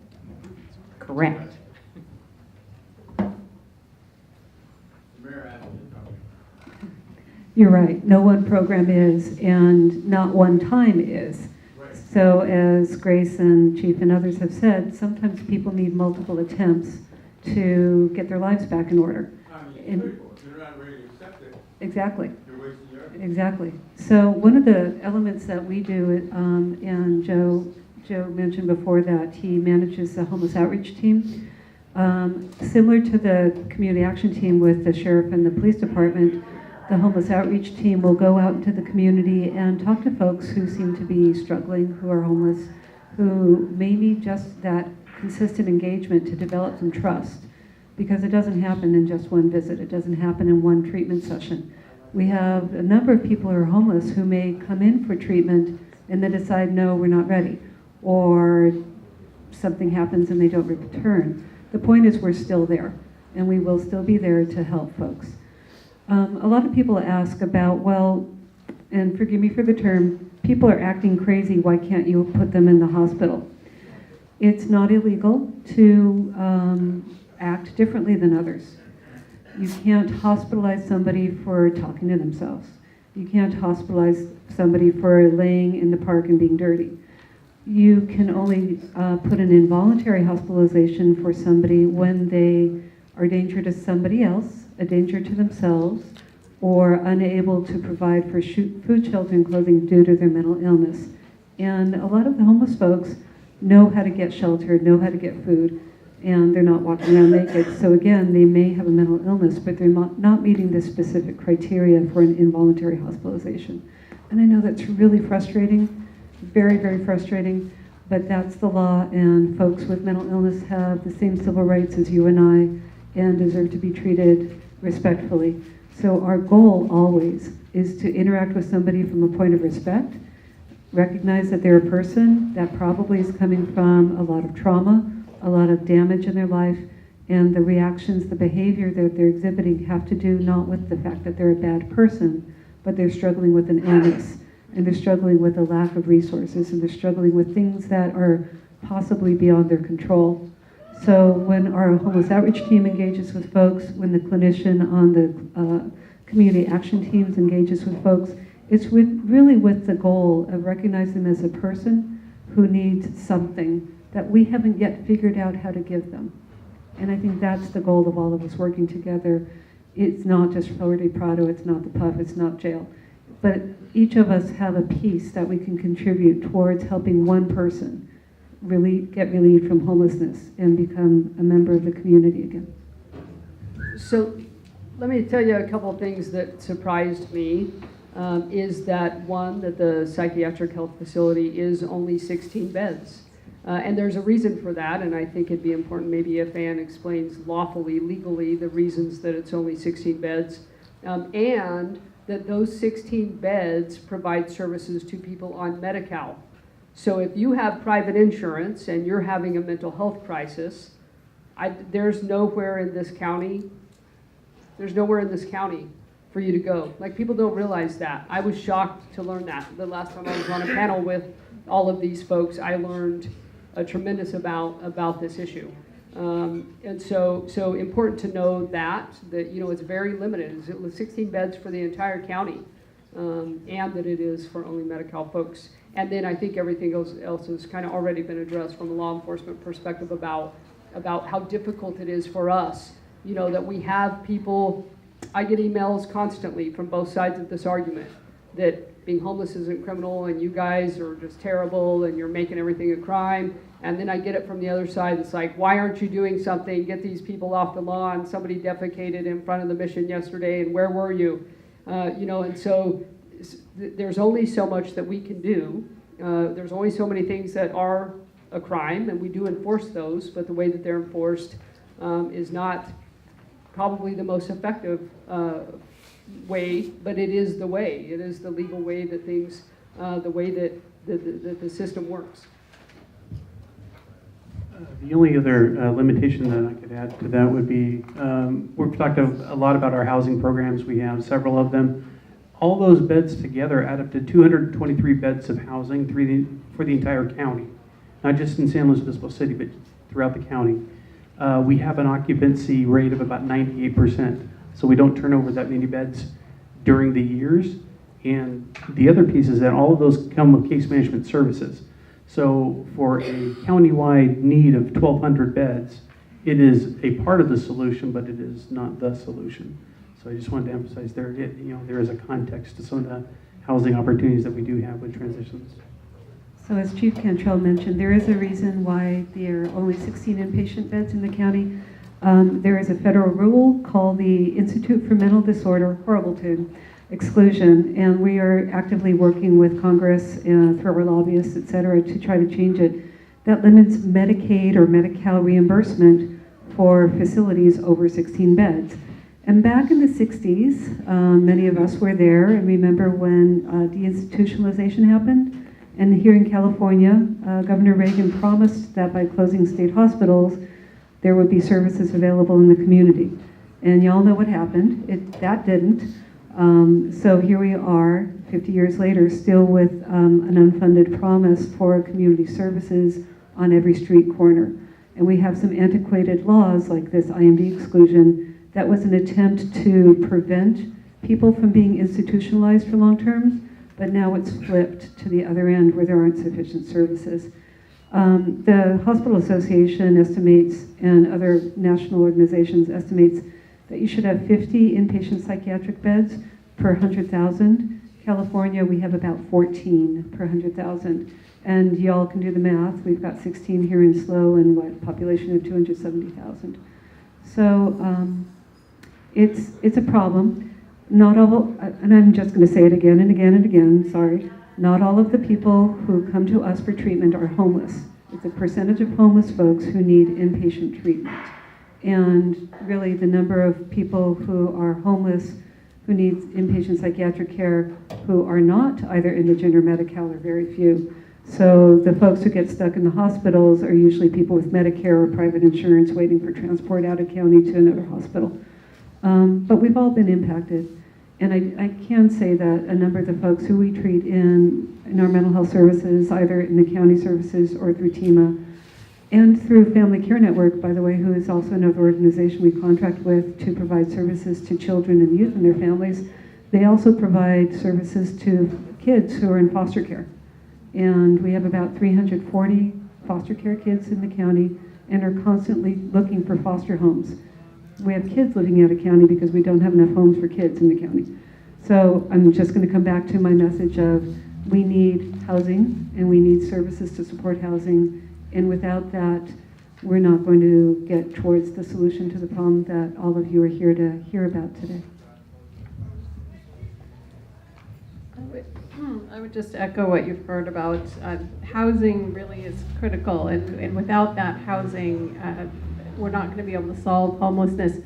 Correct. Mayor asked me to talk. You're right. No one program is, and not one time is. Right. So as Grace and Chief and others have said, sometimes people need multiple attempts to get their lives back in order. They're not ready to accept it. Exactly. You're wasting your effort. Exactly. So one of the elements that we do, and Joe mentioned before that he manages the homeless outreach team. Similar to the community action team with the sheriff and the police department, the homeless outreach team will go out into the community and talk to folks who seem to be struggling, who are homeless, who may need just that consistent engagement to develop some trust, because it doesn't happen in just one visit. It doesn't happen in one treatment session. We have a number of people who are homeless who may come in for treatment and then decide, no, we're not ready, or something happens and they don't return. The point is we're still there, and we will still be there to help folks. A lot of people ask about, well, and forgive me for the term, people are acting crazy, why can't you put them in the hospital? It's not illegal to act differently than others. You can't hospitalize somebody for talking to themselves. You can't hospitalize somebody for laying in the park and being dirty. You can only put an involuntary hospitalization for somebody when they are a danger to somebody else, a danger to themselves, or unable to provide for food, shelter, and clothing due to their mental illness. And a lot of the homeless folks know how to get shelter, know how to get food, and they're not walking around naked. So again, they may have a mental illness, but they're not meeting the specific criteria for an involuntary hospitalization. And I know that's really frustrating, very, very frustrating, but that's the law, and folks with mental illness have the same civil rights as you and I, and deserve to be treated respectfully. So our goal always is to interact with somebody from a point of respect, recognize that they're a person that probably is coming from a lot of trauma, a lot of damage in their life, and the reactions, the behavior that they're exhibiting have to do not with the fact that they're a bad person, but they're struggling with an illness, and they're struggling with a lack of resources, and they're struggling with things that are possibly beyond their control. So when our homeless outreach team engages with folks, when the clinician on the community action teams engages with folks, it's really with the goal of recognizing them as a person who needs something that we haven't yet figured out how to give them. And I think that's the goal of all of us working together. It's not just Florida Prado, it's not the PUF, it's not jail. But each of us have a piece that we can contribute towards helping one person get relieved from homelessness and become a member of the community again. So let me tell you a couple of things that surprised me. Is that one, that the psychiatric health facility is only 16 beds. And there's a reason for that, and I think it'd be important maybe if Ann explains lawfully, legally, the reasons that it's only 16 beds, and that those 16 beds provide services to people on Medi-Cal. So if you have private insurance and you're having a mental health crisis, there's nowhere in this county for you to go. Like, people don't realize that. I was shocked to learn that. The last time I was on a panel with all of these folks, I learned a tremendous amount about this issue. And so important to know that it's very limited. It's 16 beds for the entire county, and that it is for only Medi-Cal folks. And then I think everything else has kind of already been addressed from a law enforcement perspective about how difficult it is for us, that we have people. I get emails constantly from both sides of this argument that being homeless isn't criminal and you guys are just terrible and you're making everything a crime. And then I get it from the other side. It's like, why aren't you doing something? Get these people off the lawn. Somebody defecated in front of the mission yesterday, and where were you? And so there's only so much that we can do. There's only so many things that are a crime, and we do enforce those, but the way that they're enforced is not probably the most effective way, but it is the way. It is the legal way that things, the way that the system works. The only other limitation that I could add to that would be, we've talked a lot about our housing programs. We have several of them. All those beds together add up to 223 beds of housing for the entire county, not just in San Luis Obispo City, but throughout the county. We have an occupancy rate of about 98%, so we don't turn over that many beds during the years. And the other piece is that all of those come with case management services. So for a countywide need of 1,200 beds, it is a part of the solution, but it is not the solution. So I just wanted to emphasize there is a context to some of the housing opportunities that we do have with transitions. So as Chief Cantrell mentioned, there is a reason why there are only 16 inpatient beds in the county. There is a federal rule called the Institute for Mental Disorder, horrible term, exclusion, and we are actively working with Congress through our lobbyists, et cetera, to try to change it. that limits Medicaid or Medi-Cal reimbursement for facilities over 16 beds. And back in the 60s, many of us were there and remember when deinstitutionalization happened. And here in California, Governor Reagan promised that by closing state hospitals, there would be services available in the community. And y'all know what happened. That didn't. So here we are, 50 years later, still with an unfunded promise for community services on every street corner. And we have some antiquated laws like this IMD exclusion that was an attempt to prevent people from being institutionalized for long term, but now it's flipped to the other end where there aren't sufficient services. The Hospital Association estimates, and other national organizations estimates, that you should have 50 inpatient psychiatric beds per 100,000. California, we have about 14 per 100,000. And y'all can do the math. We've got 16 here in SLO and what, a population of 270,000. So it's a problem. Not all, and I'm just going to say it again and again and again, sorry. Not all of the people who come to us for treatment are homeless. It's a percentage of homeless folks who need inpatient treatment. And really the number of people who are homeless, who need inpatient psychiatric care, who are not either indigent or Medi-Cal are very few. So the folks who get stuck in the hospitals are usually people with Medicare or private insurance waiting for transport out of county to another hospital. But we've all been impacted. And I can say that a number of the folks who we treat in our mental health services, either in the county services or through TEMA, and through Family Care Network, by the way, who is also another organization we contract with to provide services to children and youth and their families, they also provide services to kids who are in foster care. And we have about 340 foster care kids in the county and are constantly looking for foster homes. We have kids living out of county because we don't have enough homes for kids in the county. So I'm just going to come back to my message of we need housing and we need services to support housing. And without that, we're not going to get towards the solution to the problem that all of you are here to hear about today. I would just echo what you've heard about housing really is critical, and without that housing, we're not going to be able to solve homelessness.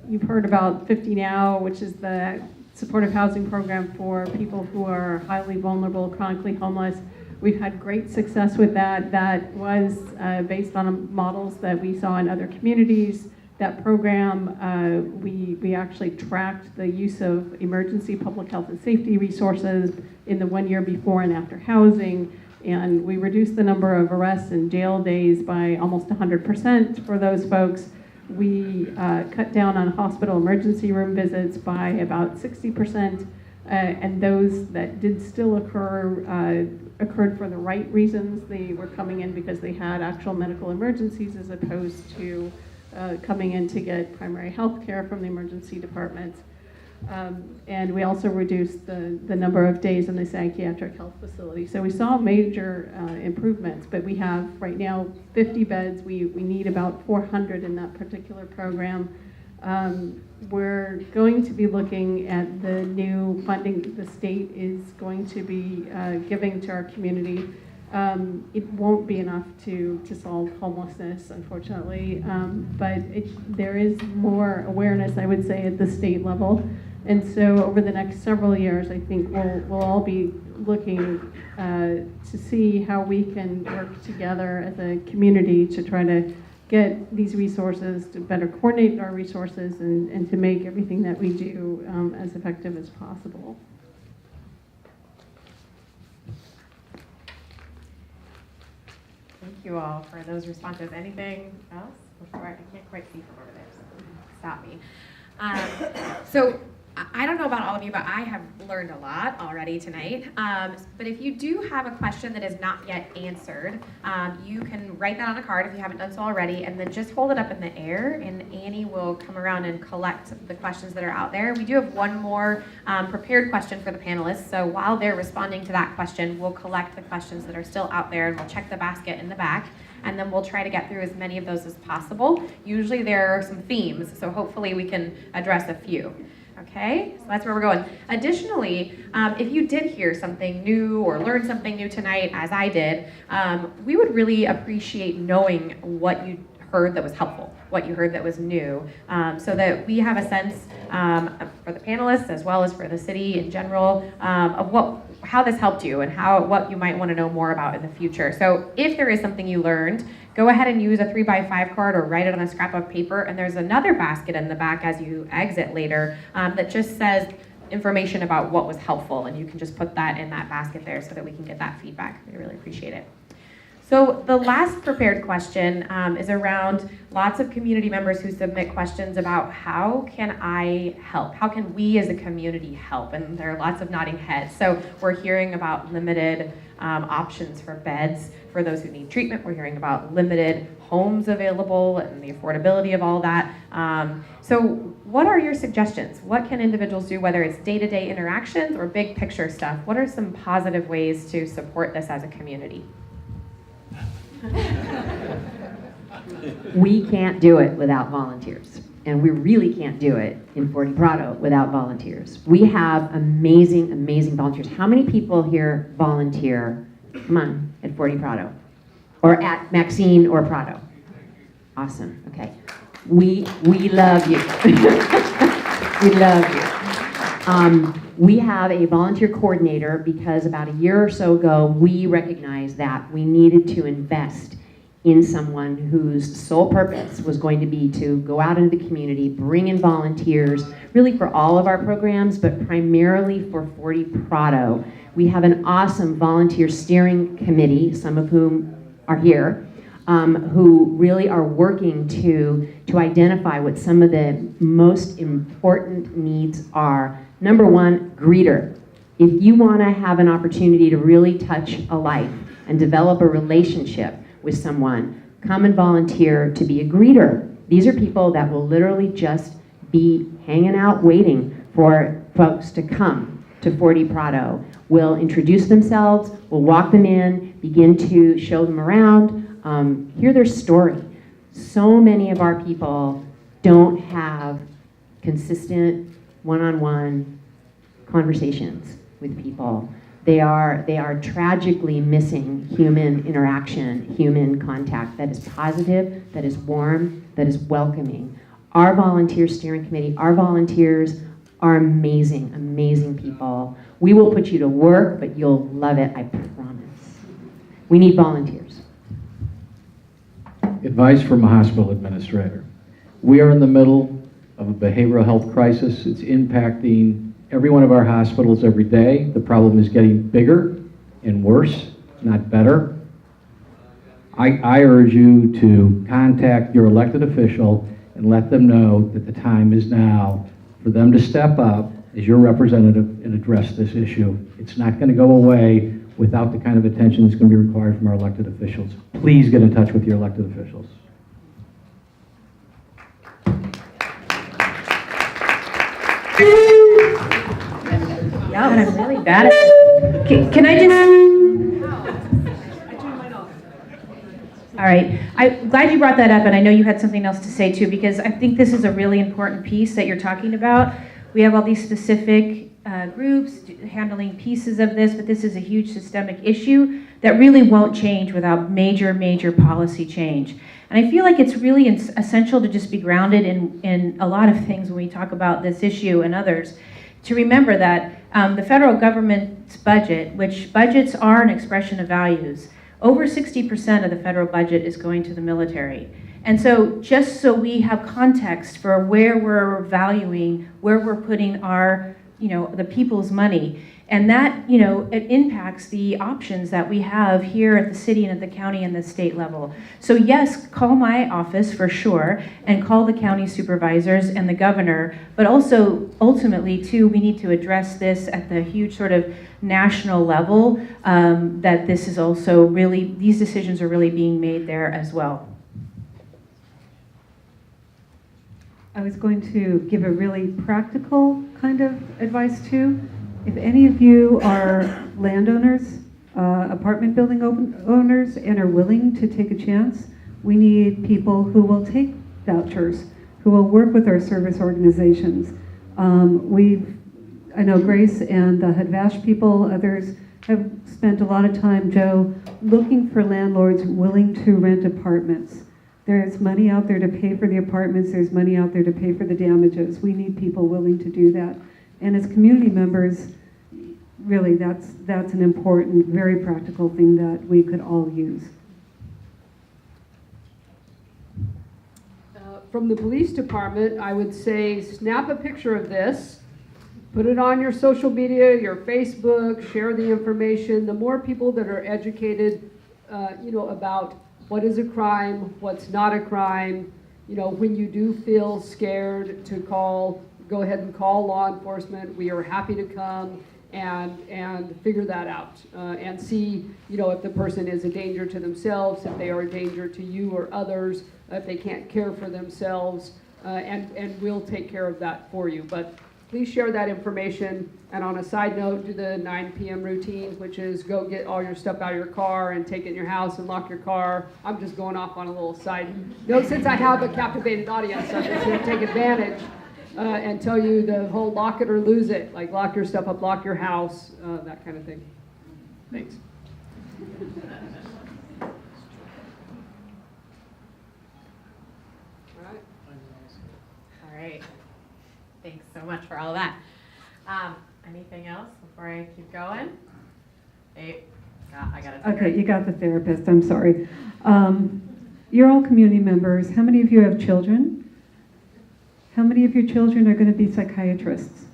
You've heard about 50 Now, which is the supportive housing program for people who are highly vulnerable, chronically homeless. We've had great success with that. That was based on models that we saw in other communities. That program, we actually tracked the use of emergency public health and safety resources in the 1 year before and after housing, and we reduced the number of arrests and jail days by almost 100% for those folks. We cut down on hospital emergency room visits by about 60%, and those that did still occur occurred for the right reasons. They were coming in because they had actual medical emergencies as opposed to coming in to get primary health care from the emergency department. And we also reduced the number of days in the psychiatric health facility. So we saw major improvements, but we have right now 50 beds. We need about 400 in that particular program. We're going to be looking at the new funding the state is going to be giving to our community. It won't be enough to solve homelessness, unfortunately, but there is more awareness, I would say, at the state level. And so over the next several years, I think we'll all be looking to see how we can work together as a community to try to get these resources, to better coordinate our resources, and to make everything that we do as effective as possible. Thank you all for those responses. Anything else before I can't quite see from over there, so stop me. So I don't know about all of you, but I have learned a lot already tonight. But if you do have a question that is not yet answered, you can write that on a card if you haven't done so already, and then just hold it up in the air, and Annie will come around and collect the questions that are out there. We do have one more prepared question for the panelists, so while they're responding to that question, we'll collect the questions that are still out there, and we'll check the basket in the back, and then we'll try to get through as many of those as possible. Usually there are some themes, so hopefully we can address a few. Okay, so that's where we're going. Additionally, if you did hear something new or learn something new tonight, as I did, we would really appreciate knowing what you heard that was helpful, what you heard that was new, so that we have a sense for the panelists as well as for the city in general of how this helped you and what you might want to know more about in the future. So if there is something you learned, go ahead and use a 3x5 card or write it on a scrap of paper, and there's another basket in the back as you exit later that just says information about what was helpful, and you can just put that in that basket there so that we can get that feedback. We really appreciate it. So the last prepared question is around lots of community members who submit questions about how can I help? How can we as a community help? And there are lots of nodding heads. So we're hearing about limited options for beds for those who need treatment. We're hearing about limited homes available and the affordability of all that. So what are your suggestions? What can individuals do, whether it's day-to-day interactions or big picture stuff? What are some positive ways to support this as a community? We can't do it without volunteers, and we really can't do it in 40 Prado without volunteers. We have amazing, amazing volunteers. How many people here volunteer, come on, at 40 Prado? Or at Maxine or Prado? Awesome, okay. We love you. We love you. We have a volunteer coordinator because about a year or so ago, we recognized that we needed to invest in someone whose sole purpose was going to be to go out into the community, bring in volunteers, really for all of our programs, but primarily for 40 Prado. We have an awesome volunteer steering committee, some of whom are here, who really are working to identify what some of the most important needs are. Number one, greeter. If you want to have an opportunity to really touch a life and develop a relationship with someone, come and volunteer to be a greeter. These are people that will literally just be hanging out waiting for folks to come to 40 Prado. Will introduce themselves, will walk them in, begin to show them around, hear their story. So many of our people don't have consistent one-on-one conversations with people. They are tragically missing human interaction, human contact that is positive, that is warm, that is welcoming. Our volunteer steering committee, our volunteers are amazing, amazing people. We will put you to work, but you'll love it, I promise. We need volunteers. Advice from a hospital administrator. We are in the middle of a behavioral health crisis. It's impacting every one of our hospitals every day. The problem is getting bigger and worse, not better. I urge you to contact your elected official and let them know that the time is now for them to step up as your representative and address this issue. It's not going to go away without the kind of attention that's going to be required from our elected officials. Please get in touch with your elected officials. Yeah, but I'm really bad at it. Can I just... All right. I'm glad you brought that up, and I know you had something else to say too, because I think this is a really important piece that you're talking about. We have all these specific groups handling pieces of this, but this is a huge systemic issue that really won't change without major, major policy change. And I feel like it's really essential to just be grounded in a lot of things when we talk about this issue and others. To remember that the federal government's budget, which budgets are an expression of values, over 60% of the federal budget is going to the military. And so just so we have context for where we're valuing, where we're putting our, the people's money, and that, it impacts the options that we have here at the city and at the county and the state level. So yes, call my office for sure, and call the county supervisors and the governor, but also ultimately too, we need to address this at the huge sort of national level, that this is also really, these decisions are really being made there as well. I was going to give a really practical kind of advice too. If any of you are landowners, apartment building owners, and are willing to take a chance, we need people who will take vouchers, who will work with our service organizations. I know Grace and the Hadvash people, others have spent a lot of time, Joe, looking for landlords willing to rent apartments. There's money out there to pay for the apartments. There's money out there to pay for the damages. We need people willing to do that. And as community members, really, that's an important, very practical thing that we could all use. From the police department, I would say snap a picture of this, put it on your social media, your Facebook, share the information. The more people that are educated, about what is a crime, what's not a crime, when you do feel scared to go ahead and call law enforcement. We are happy to come and figure that out and see, if the person is a danger to themselves, if they are a danger to you or others, if they can't care for themselves, and we'll take care of that for you. But please share that information. And on a side note, do the 9 p.m. routine, which is go get all your stuff out of your car and take it in your house and lock your car. I'm just going off on a little side note. Since I have a captivated audience, I'm just going to take advantage and tell you the whole lock it or lose it, like lock your stuff up, lock your house, that kind of thing. Thanks. All right. Thanks so much for all of that. Anything else before I keep going? Hey, I got it. Okay, you got the therapist. I'm sorry. You're all community members. How many of you have children? How many of your children are going to be psychiatrists?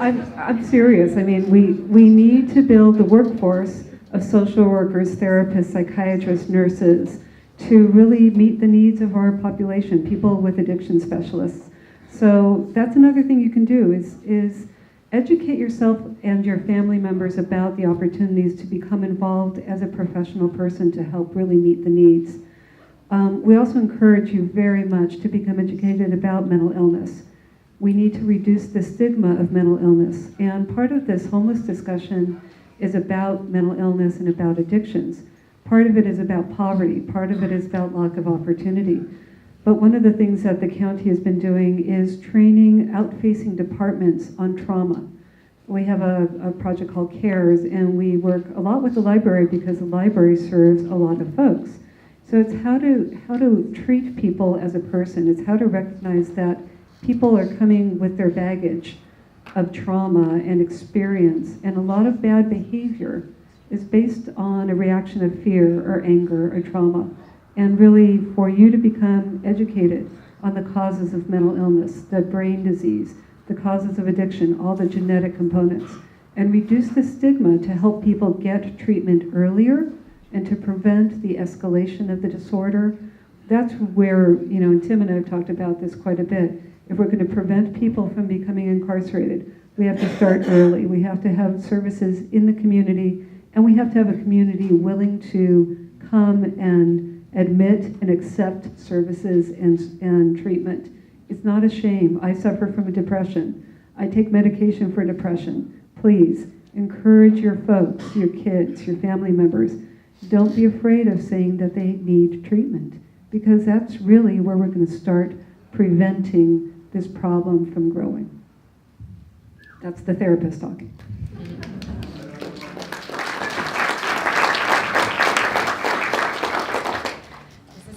I'm serious. I mean, we need to build the workforce of social workers, therapists, psychiatrists, nurses to really meet the needs of our population, people with addiction specialists. So that's another thing you can do is educate yourself and your family members about the opportunities to become involved as a professional person to help really meet the needs. We also encourage you very much to become educated about mental illness. We need to reduce the stigma of mental illness. And part of this homeless discussion is about mental illness and about addictions. Part of it is about poverty. Part of it is about lack of opportunity. But one of the things that the county has been doing is training out-facing departments on trauma. We have a project called CARES, and we work a lot with the library because the library serves a lot of folks. So it's how to treat people as a person. It's how to recognize that people are coming with their baggage of trauma and experience, and a lot of bad behavior is based on a reaction of fear or anger or trauma. And really, for you to become educated on the causes of mental illness, the brain disease, the causes of addiction, all the genetic components, and reduce the stigma to help people get treatment earlier and to prevent the escalation of the disorder. That's where, and Tim and I have talked about this quite a bit. If we're going to prevent people from becoming incarcerated, we have to start early. We have to have services in the community, and we have to have a community willing to come and admit and accept services and treatment. It's not a shame. I suffer from a depression. I take medication for depression. Please encourage your folks, your kids, your family members. Don't be afraid of saying that they need treatment, because that's really where we're going to start preventing this problem from growing. That's the therapist talking.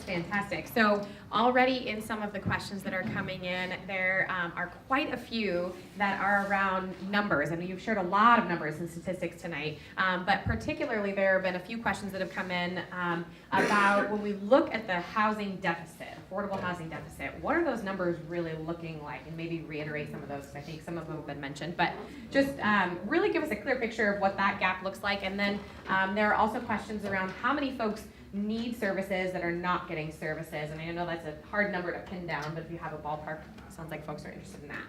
Fantastic. So already in some of the questions that are coming in, there are quite a few that are around numbers. I mean, you've shared a lot of numbers and statistics tonight, but particularly there have been a few questions that have come in about when we look at the housing deficit, affordable housing deficit, what are those numbers really looking like? And maybe reiterate some of those, because I think some of them have been mentioned, but just really give us a clear picture of what that gap looks like. And then there are also questions around how many folks need services that are not getting services. And I know that's a hard number to pin down, but if you have a ballpark, it sounds like folks are interested in that.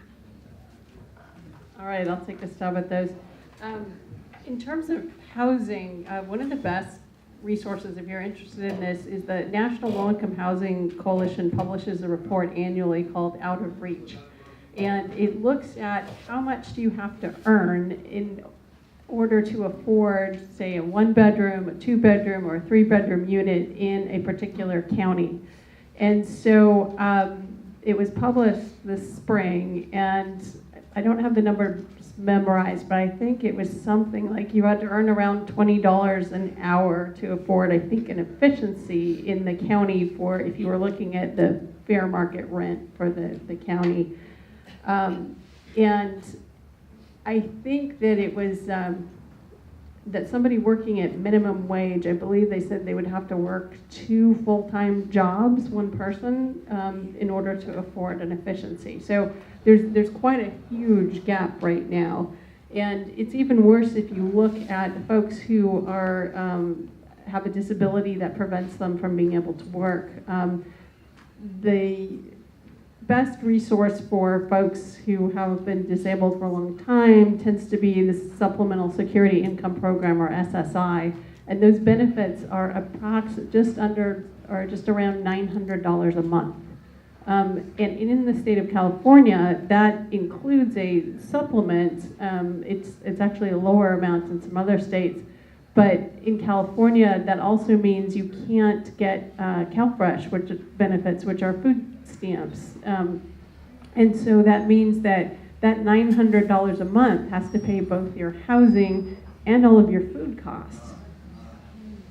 All right, I'll take a stab at those. In terms of housing, one of the best resources, if you're interested in this, is the National Low-Income Housing Coalition publishes a report annually called Out of Reach. And it looks at how much do you have to earn in order to afford, say, a 1-bedroom, a 2-bedroom, or a 3-bedroom unit in a particular county. And so it was published this spring, and I don't have the number memorized, but I think it was something like you had to earn around $20 an hour to afford, I think, an efficiency in the county for if you were looking at the fair market rent for the county. And I think that it was that somebody working at minimum wage, I believe they said they would have to work 2 full-time jobs, one person, in order to afford an efficiency. So there's quite a huge gap right now. And it's even worse if you look at folks who are have a disability that prevents them from being able to work. The best resource for folks who have been disabled for a long time tends to be the Supplemental Security Income Program, or SSI, and those benefits are just around $900 a month. And in the state of California, that includes a supplement. It's actually a lower amount in some other states, but in California, that also means you can't get CalFresh, which are food stamps. And so that means that $900 a month has to pay both your housing and all of your food costs.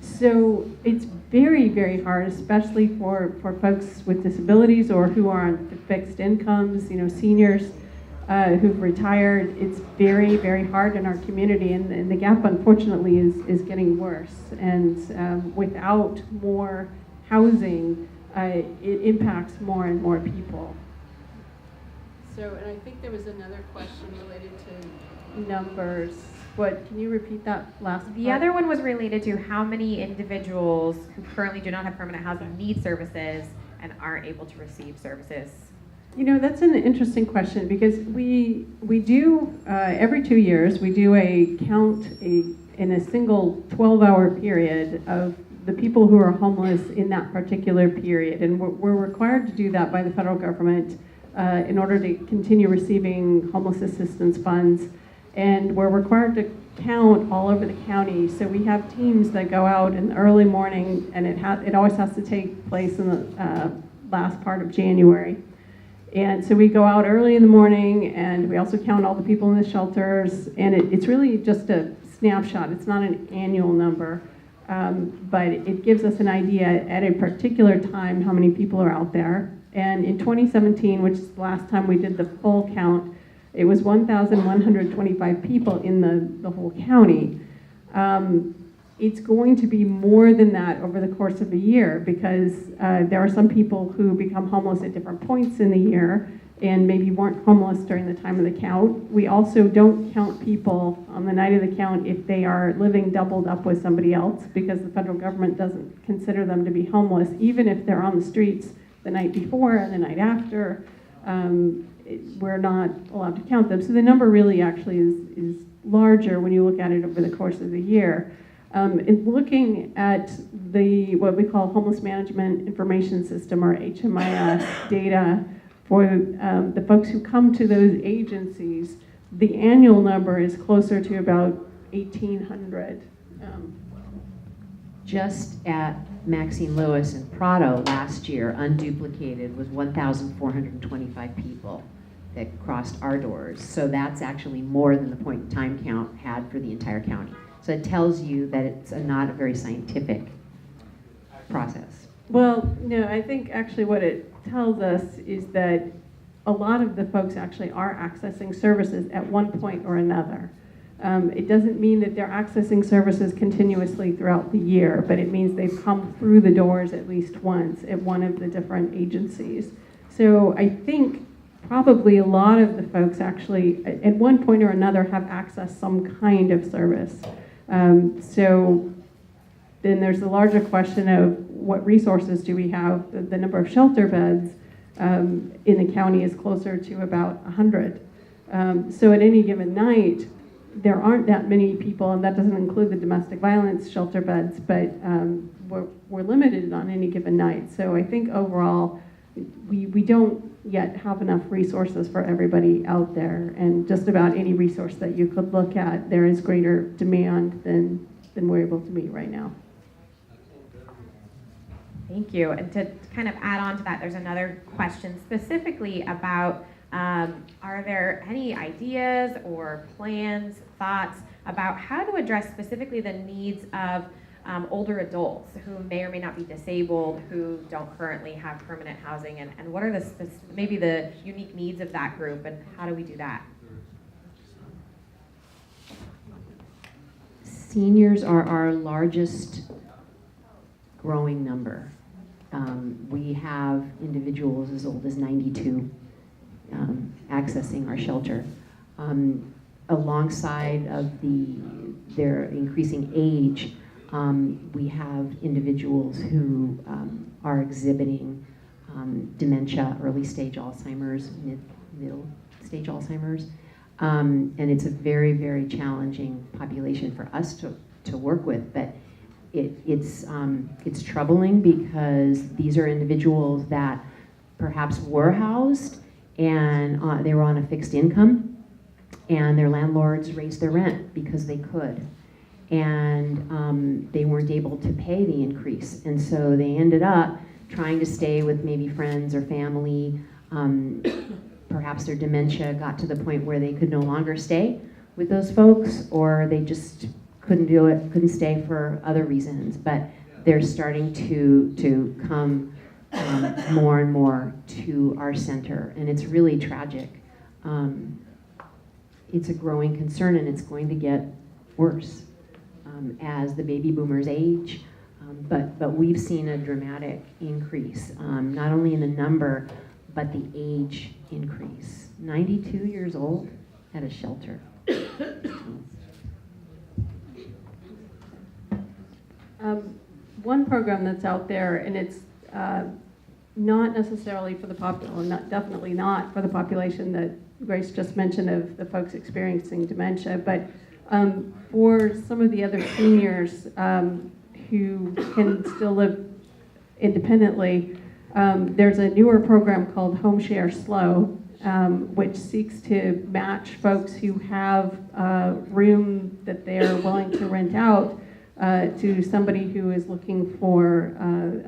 So it's very, very hard, especially for folks with disabilities or who are on fixed incomes, seniors who've retired. It's very, very hard in our community, and the gap, unfortunately, is getting worse. And without more housing, it impacts more and more people. So, and I think there was another question related to numbers. What, can you repeat that last part? The other one was related to how many individuals who currently do not have permanent housing need services and aren't able to receive services. That's an interesting question, because we do, every 2 years, we do a count in a single 12-hour period of the people who are homeless in that particular period. And we're required to do that by the federal government in order to continue receiving homeless assistance funds. And we're required to count all over the county. So we have teams that go out in the early morning, and it always has to take place in the last part of January. And so we go out early in the morning, and we also count all the people in the shelters. And it's really just a snapshot. It's not an annual number, but it gives us an idea at a particular time how many people are out there. And in 2017, which is the last time we did the full count, it was 1,125 people in the whole county. It's going to be more than that over the course of a year, because there are some people who become homeless at different points in the year and maybe weren't homeless during the time of the count. We also don't count people on the night of the count if they are living doubled up with somebody else, because the federal government doesn't consider them to be homeless, even if they're on the streets the night before and the night after. We're not allowed to count them. So the number really actually is larger when you look at it over the course of the year. In looking at what we call Homeless Management Information System, or HMIS data, for the folks who come to those agencies, the annual number is closer to about 1,800. Just at Maxine Lewis and Prado last year, unduplicated, was 1,425 people that crossed our doors. So that's actually more than the point in time count had for the entire county. So it tells you that it's not a very scientific process. Well, no, I think actually what it tells us is that a lot of the folks actually are accessing services at one point or another. It doesn't mean that they're accessing services continuously throughout the year, but it means they've come through the doors at least once at one of the different agencies. So I think probably a lot of the folks actually at one point or another have accessed some kind of service. So then there's the larger question of what resources do we have. The number of shelter beds in the county is closer to about 100. So at any given night, there aren't that many people, and that doesn't include the domestic violence shelter beds, but we're limited on any given night. So I think overall, we don't yet have enough resources for everybody out there, and just about any resource that you could look at, there is greater demand than we're able to meet right now. Thank you. And to kind of add on to that, there's another question specifically about are there any ideas or plans, thoughts about how to address specifically the needs of older adults who may or may not be disabled, who don't currently have permanent housing, and what are the maybe the unique needs of that group, and how do we do that? Seniors are our largest growing number. We have individuals as old as 92 accessing our shelter. Alongside of their increasing age, we have individuals who are exhibiting dementia, early stage Alzheimer's, middle stage Alzheimer's. And it's a very, very challenging population for us to work with, but it's troubling because these are individuals that perhaps were housed and they were on a fixed income, and their landlords raised their rent because they could, and they weren't able to pay the increase, and so they ended up trying to stay with maybe friends or family. Perhaps their dementia got to the point where they could no longer stay with those folks, or they just couldn't do it, couldn't stay for other reasons. But they're starting to come more and more to our center, and it's really tragic. It's a growing concern, and it's going to get worse as the baby boomers age. But we've seen a dramatic increase, not only in the number, but the age increase. 92 years old at a shelter. One program that's out there, and it's not necessarily for the definitely not for the population that Grace just mentioned of the folks experiencing dementia, but for some of the other seniors who can still live independently, there's a newer program called SLO, which seeks to match folks who have a room that they're willing to rent out to somebody who is looking for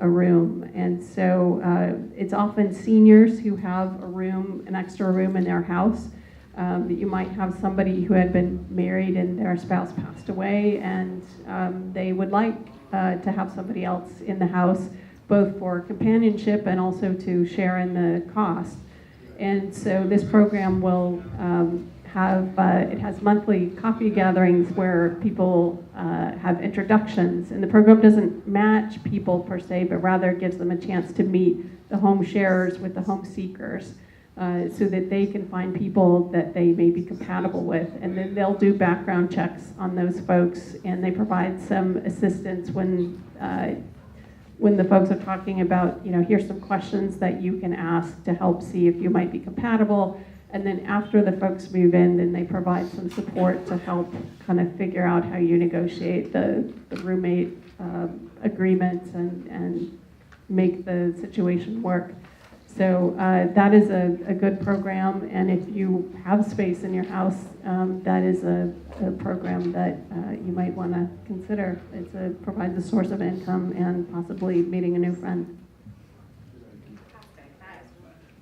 a room. And so it's often seniors who have a room, an extra room in their house. You might have somebody who had been married and their spouse passed away, and they would like to have somebody else in the house, both for companionship and also to share in the cost. And so this program will it has monthly coffee gatherings where people have introductions, and the program doesn't match people per se, but rather gives them a chance to meet the home sharers with the home seekers, so that they can find people that they may be compatible with, and then they'll do background checks on those folks, and they provide some assistance when the folks are talking about, here's some questions that you can ask to help see if you might be compatible. And then after the folks move in, then they provide some support to help kind of figure out how you negotiate the roommate agreements and make the situation work. So that is a good program, and if you have space in your house, that is a program that you might want to consider. It provides a source of income and possibly meeting a new friend.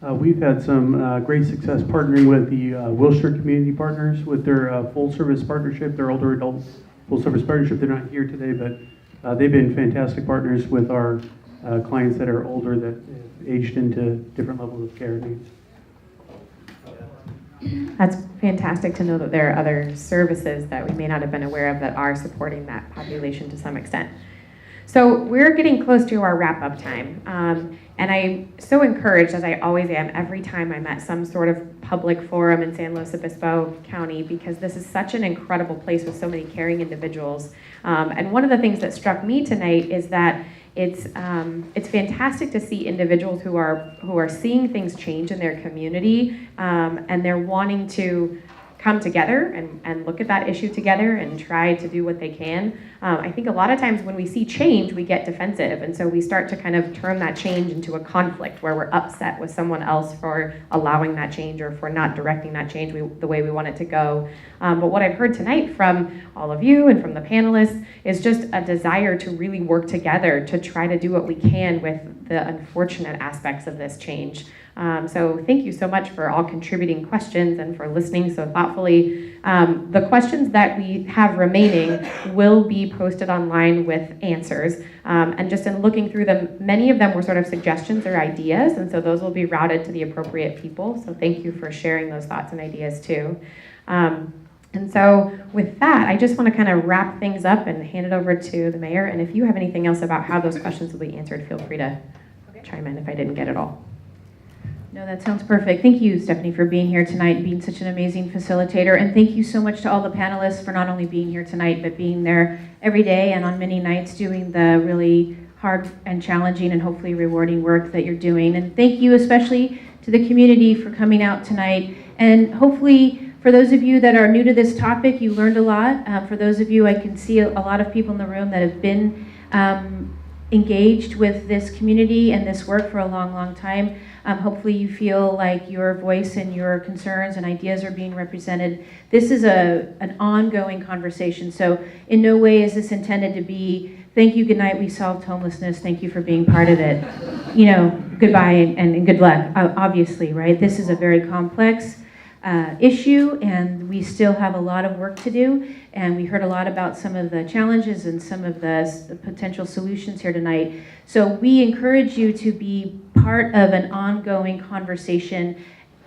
We've had some great success partnering with the Wilshire Community Partners with their full-service partnership, their older adult full-service partnership. They're not here today, but they've been fantastic partners with our clients that are older, that have aged into different levels of care needs. That's fantastic to know that there are other services that we may not have been aware of that are supporting that population to some extent. So we're getting close to our wrap-up time, and I'm so encouraged, as I always am, every time I'm at some sort of public forum in San Luis Obispo County, because this is such an incredible place with so many caring individuals. And one of the things that struck me tonight is that it's fantastic to see individuals who are seeing things change in their community, and they're wanting to come together and look at that issue together and try to do what they can. I think a lot of times when we see change, we get defensive, and so we start to kind of turn that change into a conflict where we're upset with someone else for allowing that change or for not directing that change the way we want it to go. But what I've heard tonight from all of you and from the panelists is just a desire to really work together to try to do what we can with the unfortunate aspects of this change. So thank you so much for all contributing questions and for listening so thoughtfully. The questions that we have remaining will be posted online with answers. And just in looking through them, many of them were sort of suggestions or ideas, and so those will be routed to the appropriate people. So thank you for sharing those thoughts and ideas too. And so with that, I just want to kind of wrap things up and hand it over to the mayor. And if you have anything else about how those questions will be answered, feel free to chime in if I didn't get it all. No, that sounds perfect. Thank you, Stephanie, for being here tonight and being such an amazing facilitator. And thank you so much to all the panelists for not only being here tonight, but being there every day and on many nights doing the really hard and challenging and hopefully rewarding work that you're doing. And thank you especially to the community for coming out tonight. And hopefully, for those of you that are new to this topic, you learned a lot. For those of you, I can see a lot of people in the room that have been engaged with this community and this work for a long, long time. Hopefully you feel like your voice and your concerns and ideas are being represented. This is an ongoing conversation, so in no way is this intended to be, thank you, good night, we solved homelessness, thank you for being part of it. You know, goodbye and good luck, obviously, right? This is a very complex issue, and we still have a lot of work to do, and we heard a lot about some of the challenges and some of the potential solutions here tonight. So we encourage you to be part of an ongoing conversation,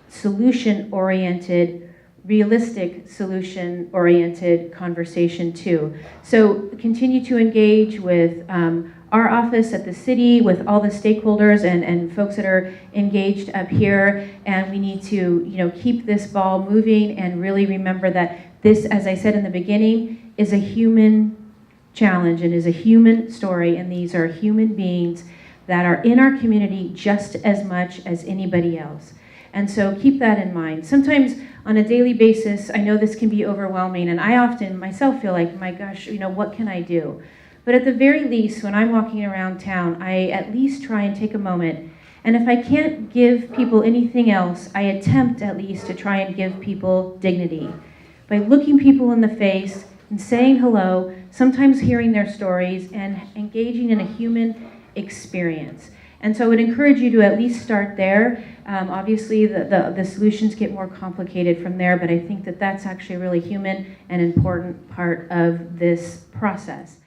solution-oriented, realistic solution-oriented conversation too. So continue to engage with our office at the city, with all the stakeholders and folks that are engaged up here, and we need to keep this ball moving and really remember that this, as I said in the beginning, is a human challenge and is a human story, and these are human beings that are in our community just as much as anybody else. And so keep that in mind. Sometimes on a daily basis, I know this can be overwhelming, and I often myself feel like, my gosh, what can I do? But at the very least, when I'm walking around town, I at least try and take a moment. And if I can't give people anything else, I attempt at least to try and give people dignity. By looking people in the face and saying hello, sometimes hearing their stories, and engaging in a human experience. And so I would encourage you to at least start there. Obviously, the solutions get more complicated from there, but I think that that's actually a really human and important part of this process.